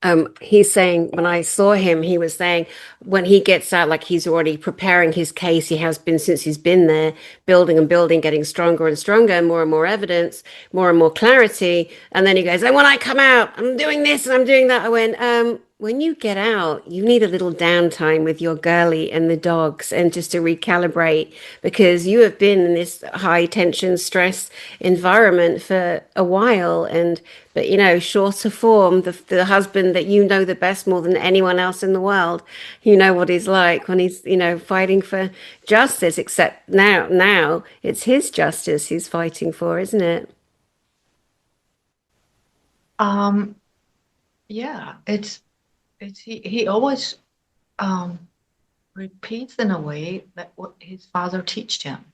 before. He's saying when I saw him, he was saying when he gets out, like he's already preparing his case. He has been since he's been there, building and building, getting stronger and stronger, more and more evidence, more and more clarity. And then he goes, and when I come out, I'm doing this and I'm doing that. I went, when you get out, you need a little downtime with your girlie and the dogs and just to recalibrate because you have been in this high tension stress environment for a while. But shorter form, the husband that you know the best more than anyone else in the world, you know what he's like when he's, fighting for justice, except now it's his justice he's fighting for, isn't it? Um, yeah, it's he always um, repeats in a way that what his father taught him,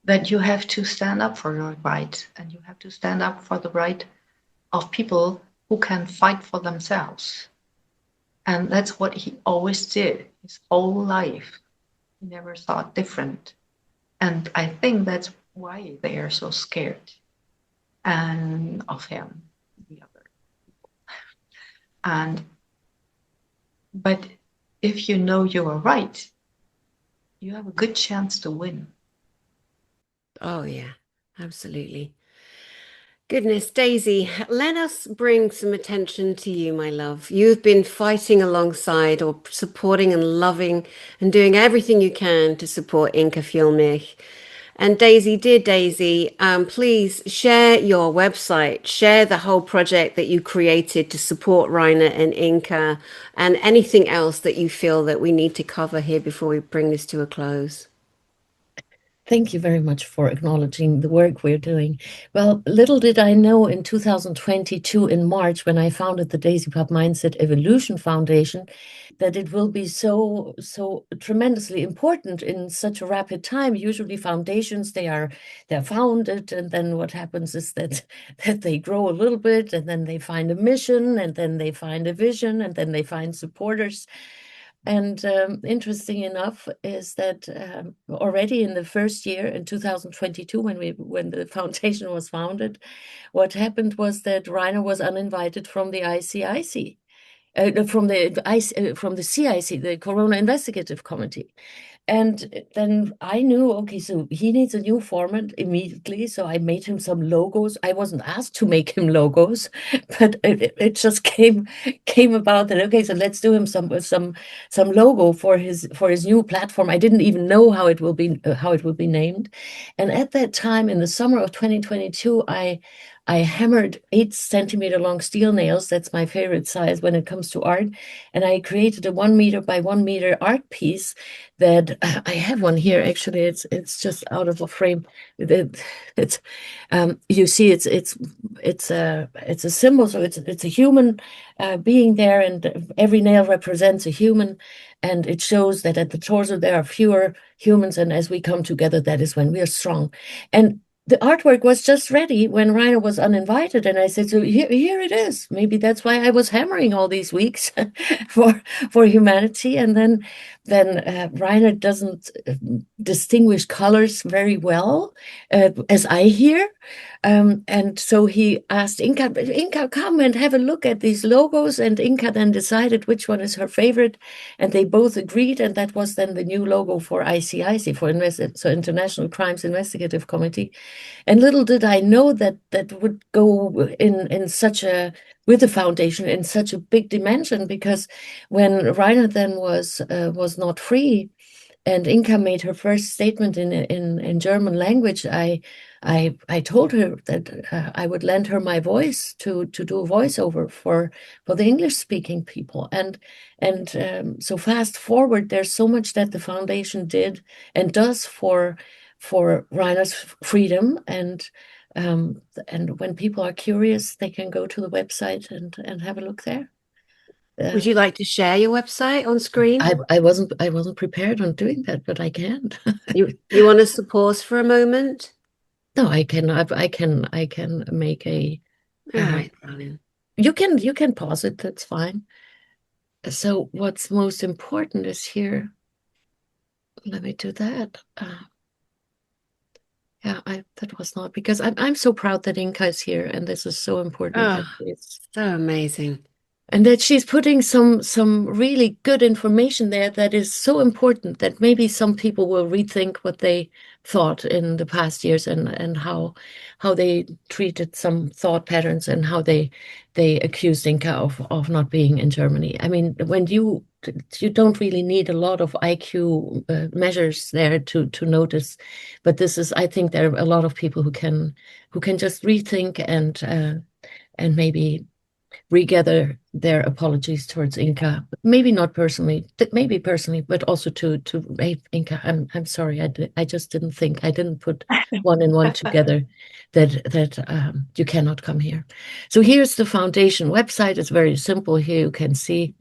that you have to stand up for your right and you have to stand up for the right of people who can fight for themselves. And that's what he always did his whole life. He never thought different. And I think that's why they are so scared and of him, the other. And but if you know you are right, you have a good chance to win. Oh yeah, absolutely. Goodness, Daisy, let us bring some attention to you, my love. You've been fighting alongside or supporting and loving and doing everything you can to support Inka Fuellmich. And Daisy, dear Daisy, please share your website, share the whole project that you created to support Reiner and Inka, and anything else that you feel that we need to cover here before we bring this to a close. Thank you very much for acknowledging the work we're doing. Well, little did I know in 2022 in March when I founded the Daisy Papp Mindset Evolution Foundation that it will be so tremendously important in such a rapid time. Usually foundations they're founded and then what happens is that that they grow a little bit and then they find a mission and then they find a vision and then they find supporters. And interesting enough is that already in the first year in 2022, when the foundation was founded, what happened was that Reiner was uninvited from the ICIC. from the CIC, the Corona Investigative Committee. And then I knew, okay, so he needs a new format immediately. So I made him some logos. I wasn't asked to make him logos, but it just came about that, okay, so let's do him some logo for his new platform. I didn't even know how it will be named. And at that time, in the summer of 2022, I hammered 8 centimeter long steel nails. That's my favorite size when it comes to art. And I created a 1 meter by 1 meter art piece that I have one here. Actually, it's just out of a frame. It's you see, it's a symbol. So it's a human being there, and every nail represents a human, and it shows that at the torso there are fewer humans, and as we come together, that is when we are strong. And the artwork was just ready when Reiner was uninvited, and I said, "So here it is." Maybe that's why I was hammering all these weeks for humanity. And then Reiner doesn't distinguish colors very well, as I hear. And so he asked Inka, come and have a look at these logos. And Inka then decided which one is her favorite, and they both agreed. And that was then the new logo for ICIC, so International Crimes Investigative Committee. And little did I know that would go in such a, with the foundation, in such a big dimension, because when Reiner then was not free, and Inka made her first statement in German language, I told her that I would lend her my voice to do a voiceover for the English speaking people. And so fast forward, there's so much that the foundation did and does for Reiner's freedom. And when people are curious, they can go to the website and have a look there. Would you like to share your website on screen? I wasn't prepared on doing that, but I can. You want us to pause for a moment? No, I can make a. All right, darling. You can pause it. That's fine. So what's most important is here. Let me do that. Yeah, that was not, because I'm so proud that Inka is here, and this is so important. Oh, it's so amazing. And that she's putting some really good information there that is so important that maybe some people will rethink what they thought in the past years, and how they treated some thought patterns, and how they accused Inka of not being in Germany. I mean, when you don't really need a lot of IQ measures there to notice, but this is, I think there are a lot of people who can just rethink and maybe regather their apologies towards Inka. Maybe not personally, maybe personally, but also to hey, Inka, I'm sorry. I just didn't think, I didn't put one and one together that you cannot come here. So here's the foundation website. It's very simple. Here you can see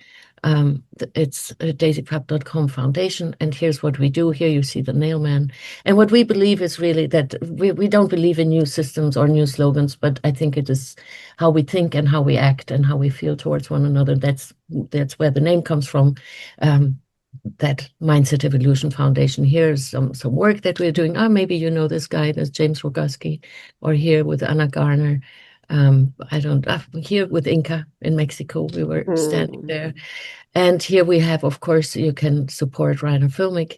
it's daisypapp.com foundation, and here's what we do. Here you see the nailman, and what we believe is really that we don't believe in new systems or new slogans, but I think it is how we think and how we act and how we feel towards one another. That's where the name comes from. That Mindset Evolution Foundation. Here's some work that we're doing. Maybe you know this guy, there's James Roguski, or here with Anna Garner. Here with Inka in Mexico, we were standing there. And here we have, of course, you can support Reiner Fuellmich,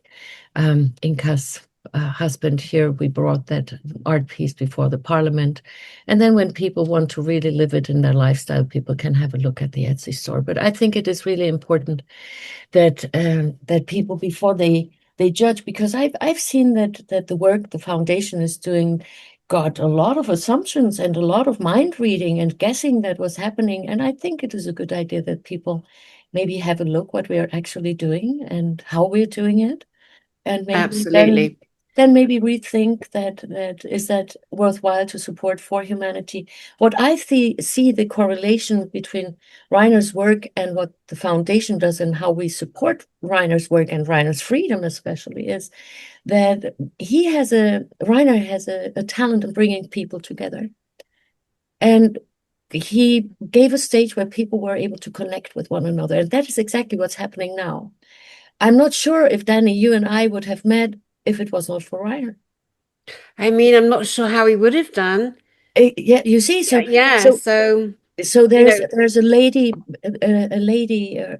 Inka's husband. Here we brought that art piece before the parliament. And then when people want to really live it in their lifestyle, people can have a look at the Etsy store. But I think it is really important that people, before they judge, because I've seen that the work the foundation is doing got a lot of assumptions and a lot of mind reading and guessing that was happening. And I think it is a good idea that people maybe have a look what we are actually doing and how we're doing it. And maybe Absolutely. then maybe rethink that is that worthwhile to support for humanity. What I see the correlation between Reiner's work and what the foundation does and how we support Reiner's work and Reiner's freedom especially is that Reiner has a talent of bringing people together. And he gave a stage where people were able to connect with one another. And that is exactly what's happening now. I'm not sure if Dani, you and I would have met if it was not for Reiner. I mean, I'm not sure how he would have done. Yeah, you see, So So You know, there's a lady,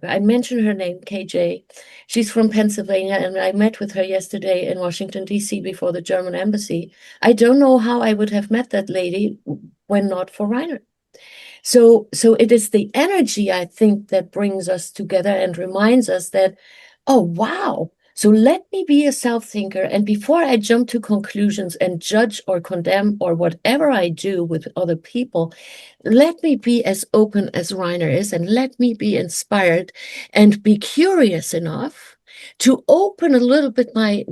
I mentioned her name, KJ. She's from Pennsylvania, and I met with her yesterday in Washington, D.C. before the German embassy. I don't know how I would have met that lady when not for Reiner. So it is the energy, I think, that brings us together and reminds us that, oh, wow. So let me be a self-thinker. And before I jump to conclusions and judge or condemn or whatever I do with other people, let me be as open as Reiner is, and let me be inspired and be curious enough to open a little bit my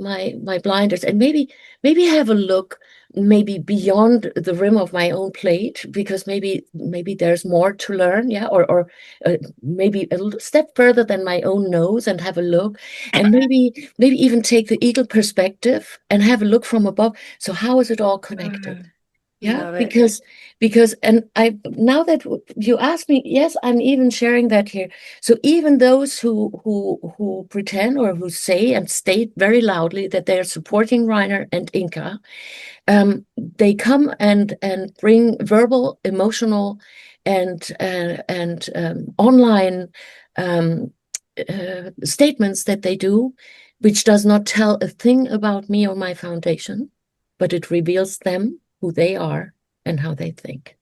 blinders and maybe have a look maybe beyond the rim of my own plate, because maybe there's more to learn, yeah, or maybe a little step further than my own nose and have a look, and maybe even take the eagle perspective and have a look from above. So how is it all connected? Yeah, love it. because and I, now that you ask me, yes, I'm even sharing that here. So even those who pretend or who say and state very loudly that they're supporting Reiner and Inka, they come and bring verbal, emotional, and online um, statements that they do, which does not tell a thing about me or my foundation, but it reveals them, who they are, and how they think.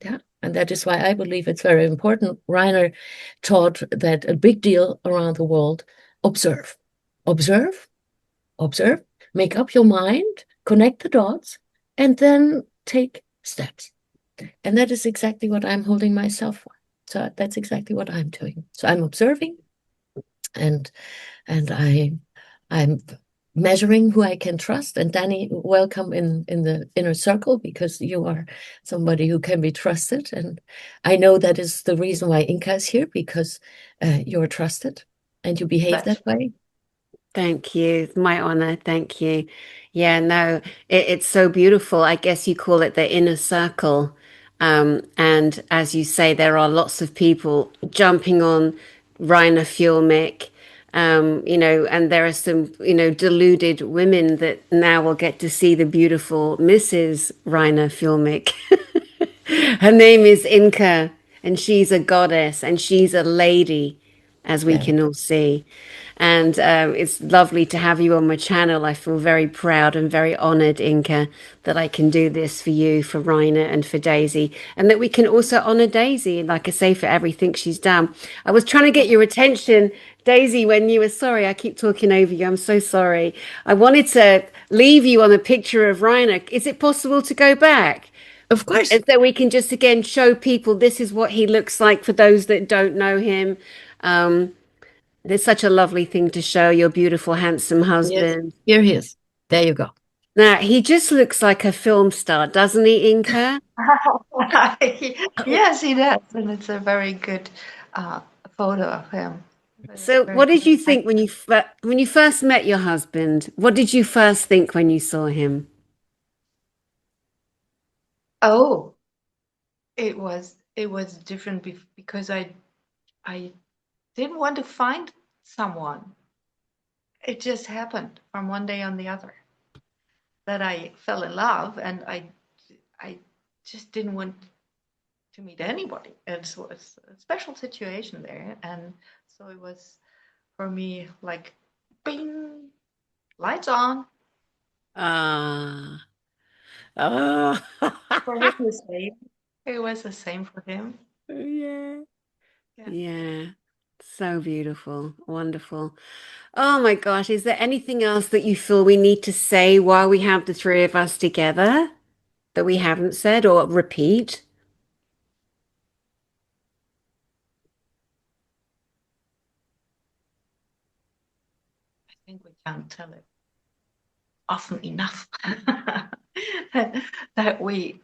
Yeah. And that is why I believe it's very important. Reiner taught that a big deal around the world: observe, observe, observe, make up your mind, connect the dots, and then take steps. And that is exactly what I'm holding myself for. So that's exactly what I'm doing. So I'm observing, and I'm measuring who I can trust. And Dani, welcome in the inner circle, because you are somebody who can be trusted. And I know that is the reason why Inka is here, because you're trusted and you behave That's that way. Thank you. It's my honor. Thank you. Yeah, no, it's so beautiful. I guess you call it the inner circle. And as you say, there are lots of people jumping on Reiner Fuellmich, and there are some, deluded women that now will get to see the beautiful Mrs. Reiner Fuellmich. Her name is Inka, and she's a goddess, and she's a lady, as we Very. can all see. And it's lovely to have you on my channel. I feel very proud and very honored, Inka, that I can do this for you, for Rainer, and for Daisy, and that we can also honor Daisy, like I say, for everything she's done. I was trying to get your attention, Daisy, when you were sorry. I keep talking over you. I'm so sorry. I wanted to leave you on a picture of Rainer. Is it possible to go back? Of course. And so we can just again show people this is what he looks like for those that don't know him. Um, it's such a lovely thing to show your beautiful, handsome Yes. husband. Here he is. There you go. Now, he just looks like a film star, doesn't he, Inka? yes, he does, and it's a very good uh, photo of him. So, Very what did good. you think when you first met your husband? What did you first think when you saw him? Oh, it was different because I didn't want to find someone. It just happened from one day on the other that I fell in love, and I just didn't want to meet anybody. It was a special situation there, and so it was for me like, bing, lights on. Ah, ah, For him the same. It was the same for him. yeah, Yeah. yeah. So beautiful, wonderful. Oh my gosh, is there anything else that you feel we need to say while we have the three of us together that we haven't said or repeat? I think we can't tell it often enough that we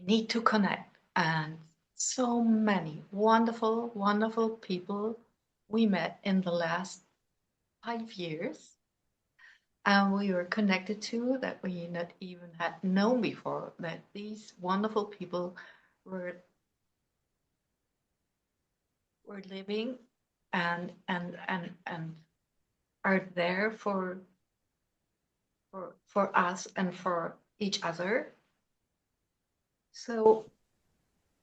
need to connect, and so many wonderful, wonderful people we met in the last 5 years, and we were connected to that we not even had known before, that these wonderful people were were living and are there for us and for each other. So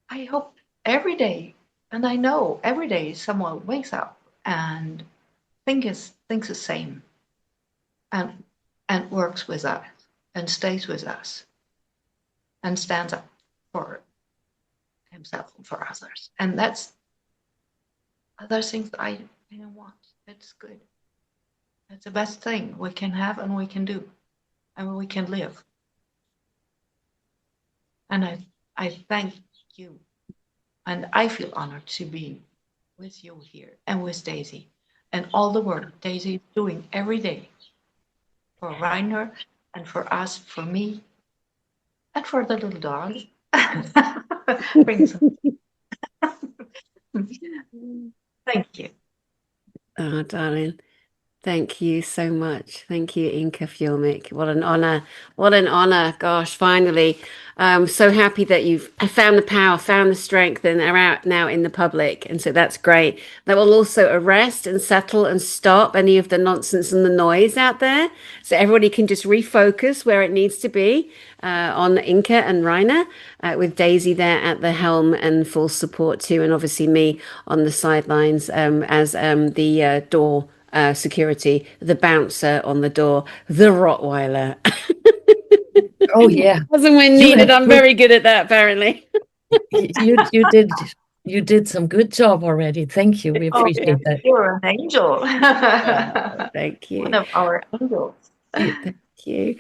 I hope every day, and I know every day someone wakes up and thinks the same, and works with us and stays with us and stands up for himself and for others. And that's other things I don't want. That's good. That's the best thing we can have and we can do and we can live. And I thank you. And I feel honored to be with you here and with Daisy and all the work Daisy is doing every day for Reiner and for us, for me, and for the little dog. Bring some. Thank you. Oh, darling. Thank you so much. Thank you, Inka Fuellmich. What an honor. What an honor. Gosh, finally. I'm so happy that you've found the power, found the strength, and are out now in the public. And so that's great. That will also arrest and settle and stop any of the nonsense and the noise out there. So everybody can just refocus where it needs to be on Inka and Reiner, with Daisy there at the helm and full support too. And obviously me on the sidelines as the door security, the bouncer on the door, the Rottweiler. Oh yeah, As and when you needed, have I'm good. very good at that, apparently. You did some good job already. Thank you. We Oh, yeah. appreciate that. You're an angel. Oh, thank One you. of our angels. Thank you.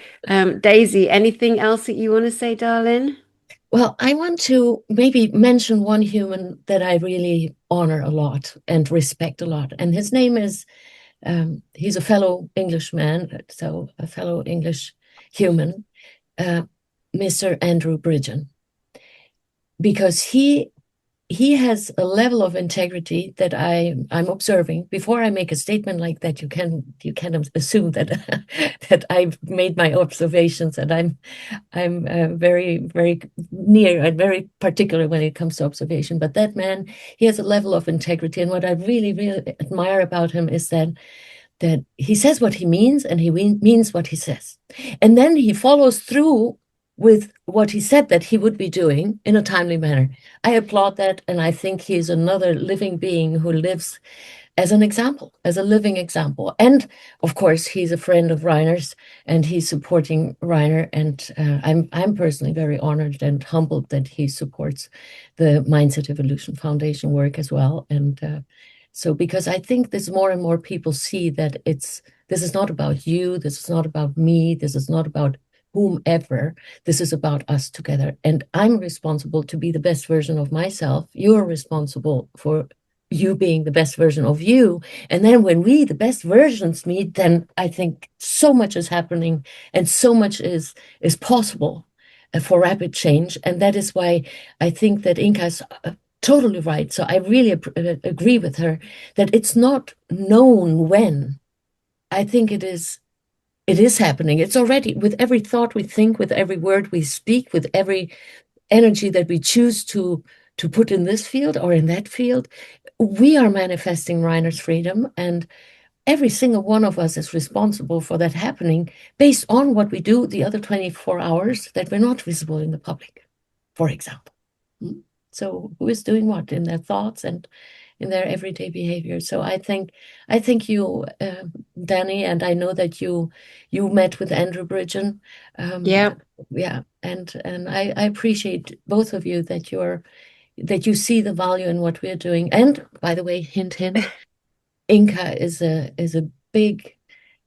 Daisy, anything else that you want to say, darling? Well, I want to maybe mention one human that I really honor a lot and respect a lot, and his name is he's a fellow Englishman, so a fellow English human, uh, Mr. Andrew Bridgen, because he has a level of integrity that I'm observing. Before I make a statement like that, you can assume that that I've made my observations, and I'm very very near and very particular when it comes to observation. But that man, he has a level of integrity, and what I really really admire about him is that he says what he means and he means what he says. And then he follows through with what he said that he would be doing in a timely manner. I applaud that. And I think he's another living being who lives as an example, as a living example. And of course, he's a friend of Reiner's and he's supporting Reiner. And I'm personally very honored and humbled that he supports the Mindset Evolution Foundation work as well. And so, because I think this more and more people see that this is not about you, this is not about me, this is not about whomever, this is about us together. And I'm responsible to be the best version of myself. You're responsible for you being the best version of you. And then when we, the best versions, meet, then I think so much is happening and so much is possible for rapid change. And that is why I think that Inka's totally right. So I really agree with her that it's not known when. I think it is happening. It's already with every thought we think, with every word we speak, with every energy that we choose to put in this field or in that field. We are manifesting Reiner's freedom, and every single one of us is responsible for that happening based on what we do the other 24 hours that we're not visible in the public, for example. So who is doing what in their thoughts and in their everyday behavior? So I think you, Dani, and I know that you met with Andrew Bridgen. Yeah. Yeah, and I appreciate both of you that you see the value in what we're doing. And by the way, hint hint, Inka is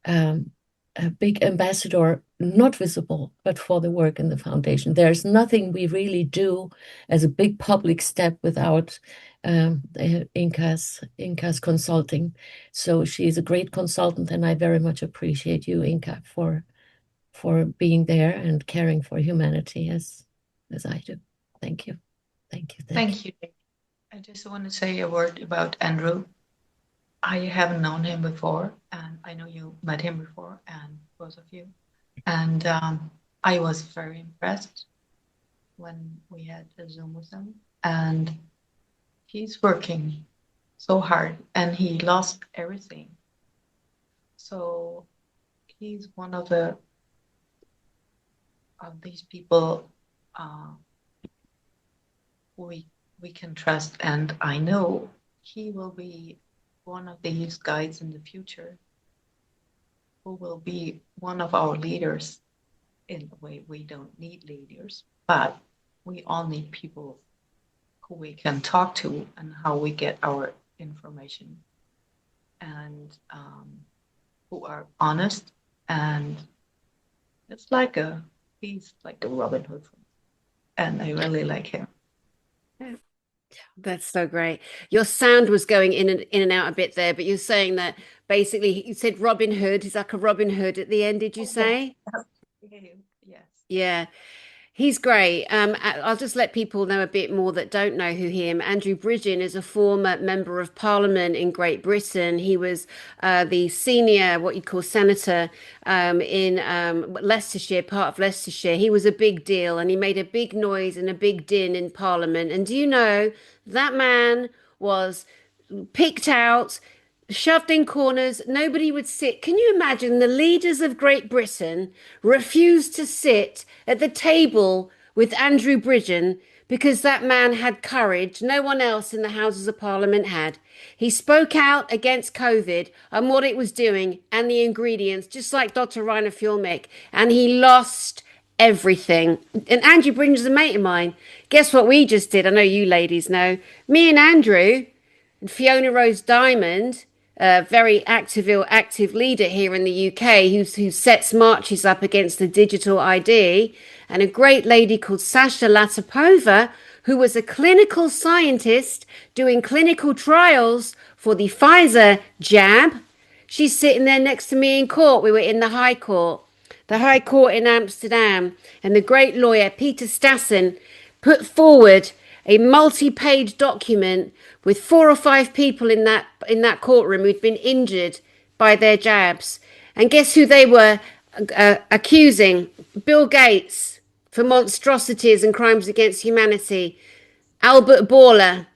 um, a big ambassador, not visible, but for the work in the foundation. There's nothing we really do as a big public step without Inka's consulting. So she's a great consultant, and I very much appreciate you, Inka, for being there and caring for humanity as I do. Thank you. Thank you. Thank you. I just want to say a word about Andrew. I haven't known him before, and I know you met him before, and both of you. And I was very impressed when we had a Zoom with him. And he's working so hard, and he lost everything. So he's one of these people we can trust, and I know he will be one of these guides in the future who will be one of our leaders. In a way, we don't need leaders, but we all need people who we can talk to and how we get our information, and who are honest. And it's like he's like the Robin Hood, and I really like him. That's so great. Your sound was going in and out a bit there, but you're saying that basically you said Robin Hood. He's like a Robin Hood at the end, did you say? Yes. Yeah. He's great. I'll just let people know a bit more that don't know who him. Andrew Bridgen is a former member of Parliament in Great Britain. He was the senior, what you'd call senator, in Leicestershire, part of Leicestershire. He was a big deal, and he made a big noise and a big din in Parliament. And do you know that man was picked out, shoved in corners. Nobody would sit. Can you imagine the leaders of Great Britain refused to sit at the table with Andrew Bridgen because that man had courage no one else in the Houses of Parliament had. He spoke out against COVID and what it was doing and the ingredients, just like Dr. Reiner Fuellmich, and he lost everything. And Andrew Bridgen's a mate of mine. Guess what we just did? I know you ladies know. Me and Andrew and Fiona Rose Diamond, a very active leader here in the UK, who sets marches up against the digital ID, and a great lady called Sasha Latapova, who was a clinical scientist doing clinical trials for the Pfizer jab. She's sitting there next to me in court. We were in the High Court in Amsterdam, and the great lawyer Peter Stassen put forward a multi-page document with 4 or 5 people in that courtroom who'd been injured by their jabs. And guess who they were accusing? Bill Gates for monstrosities and crimes against humanity. Albert Bourla,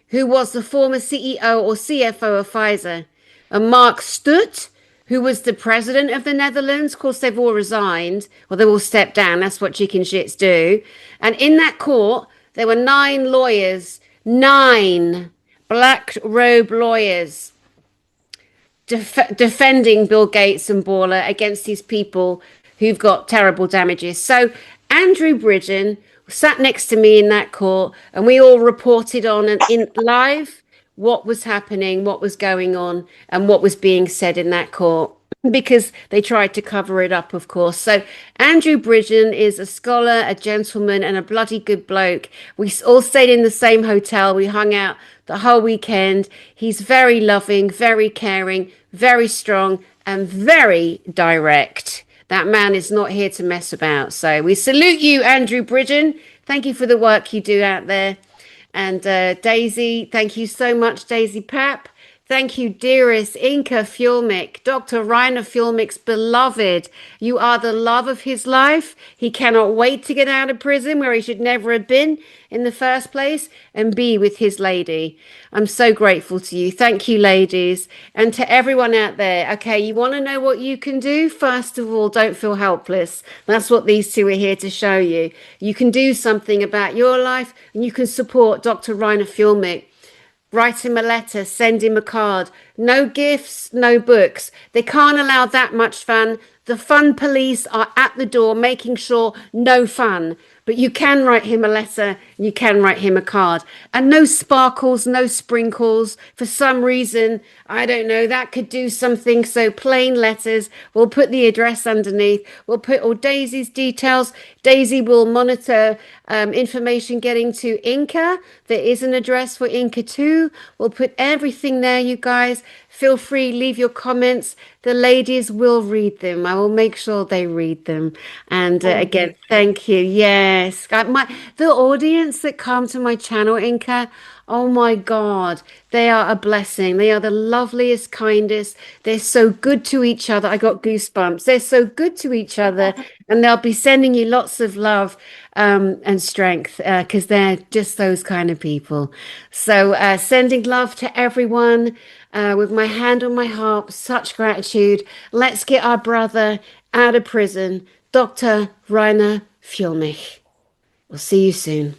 who was the former CEO or CFO of Pfizer. And Mark Stutt, who was the president of the Netherlands. Of course, they've all resigned, or they all stepped down. That's what chicken shits do. And in that court, there were 9 lawyers, 9 black robe lawyers defending Bill Gates and Bourla against these people who've got terrible damages. So Andrew Bridgen sat next to me in that court, and we all reported on and in live what was happening, what was going on, and what was being said in that court, because they tried to cover it up, of course. So Andrew Bridgen is a scholar, a gentleman, and a bloody good bloke. We all stayed in the same hotel. We hung out the whole weekend. He's very loving, very caring, very strong, and very direct. That man is not here to mess about. So we salute you, Andrew Bridgen. Thank you for the work you do out there. And Daisy, thank you so much, Daisy Papp. Thank you, dearest Inka Fuellmich, Dr. Reiner Fuellmich's beloved. You are the love of his life. He cannot wait to get out of prison, where he should never have been in the first place, and be with his lady. I'm so grateful to you. Thank you, ladies. And to everyone out there, okay, you want to know what you can do? First of all, don't feel helpless. That's what these two are here to show you. You can do something about your life, and you can support Dr. Reiner Fuellmich. Write him a letter, send him a card. No gifts, no books. They can't allow that much fun. The fun police are at the door making sure no fun. But you can write him a letter, and you can write him a card. And no sparkles, no sprinkles. For some reason, I don't know, that could do something. So plain letters. We'll put the address underneath. We'll put all Daisy's details. Daisy will monitor information getting to Inka. There is an address for Inka too. We'll put everything there, you guys. Feel free, leave your comments. The ladies will read them. I will make sure they read them. And again, thank you. Yes, the audience that come to my channel, Inka, oh my God, they are a blessing. They are the loveliest, kindest. They're so good to each other. I got goosebumps. They're so good to each other, and they'll be sending you lots of love and strength, because they're just those kind of people. So sending love to everyone. With my hand on my heart, such gratitude. Let's get our brother out of prison, Dr. Reiner Fuellmich. We'll see you soon.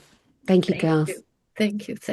Thank you, girls. Thank you. Thank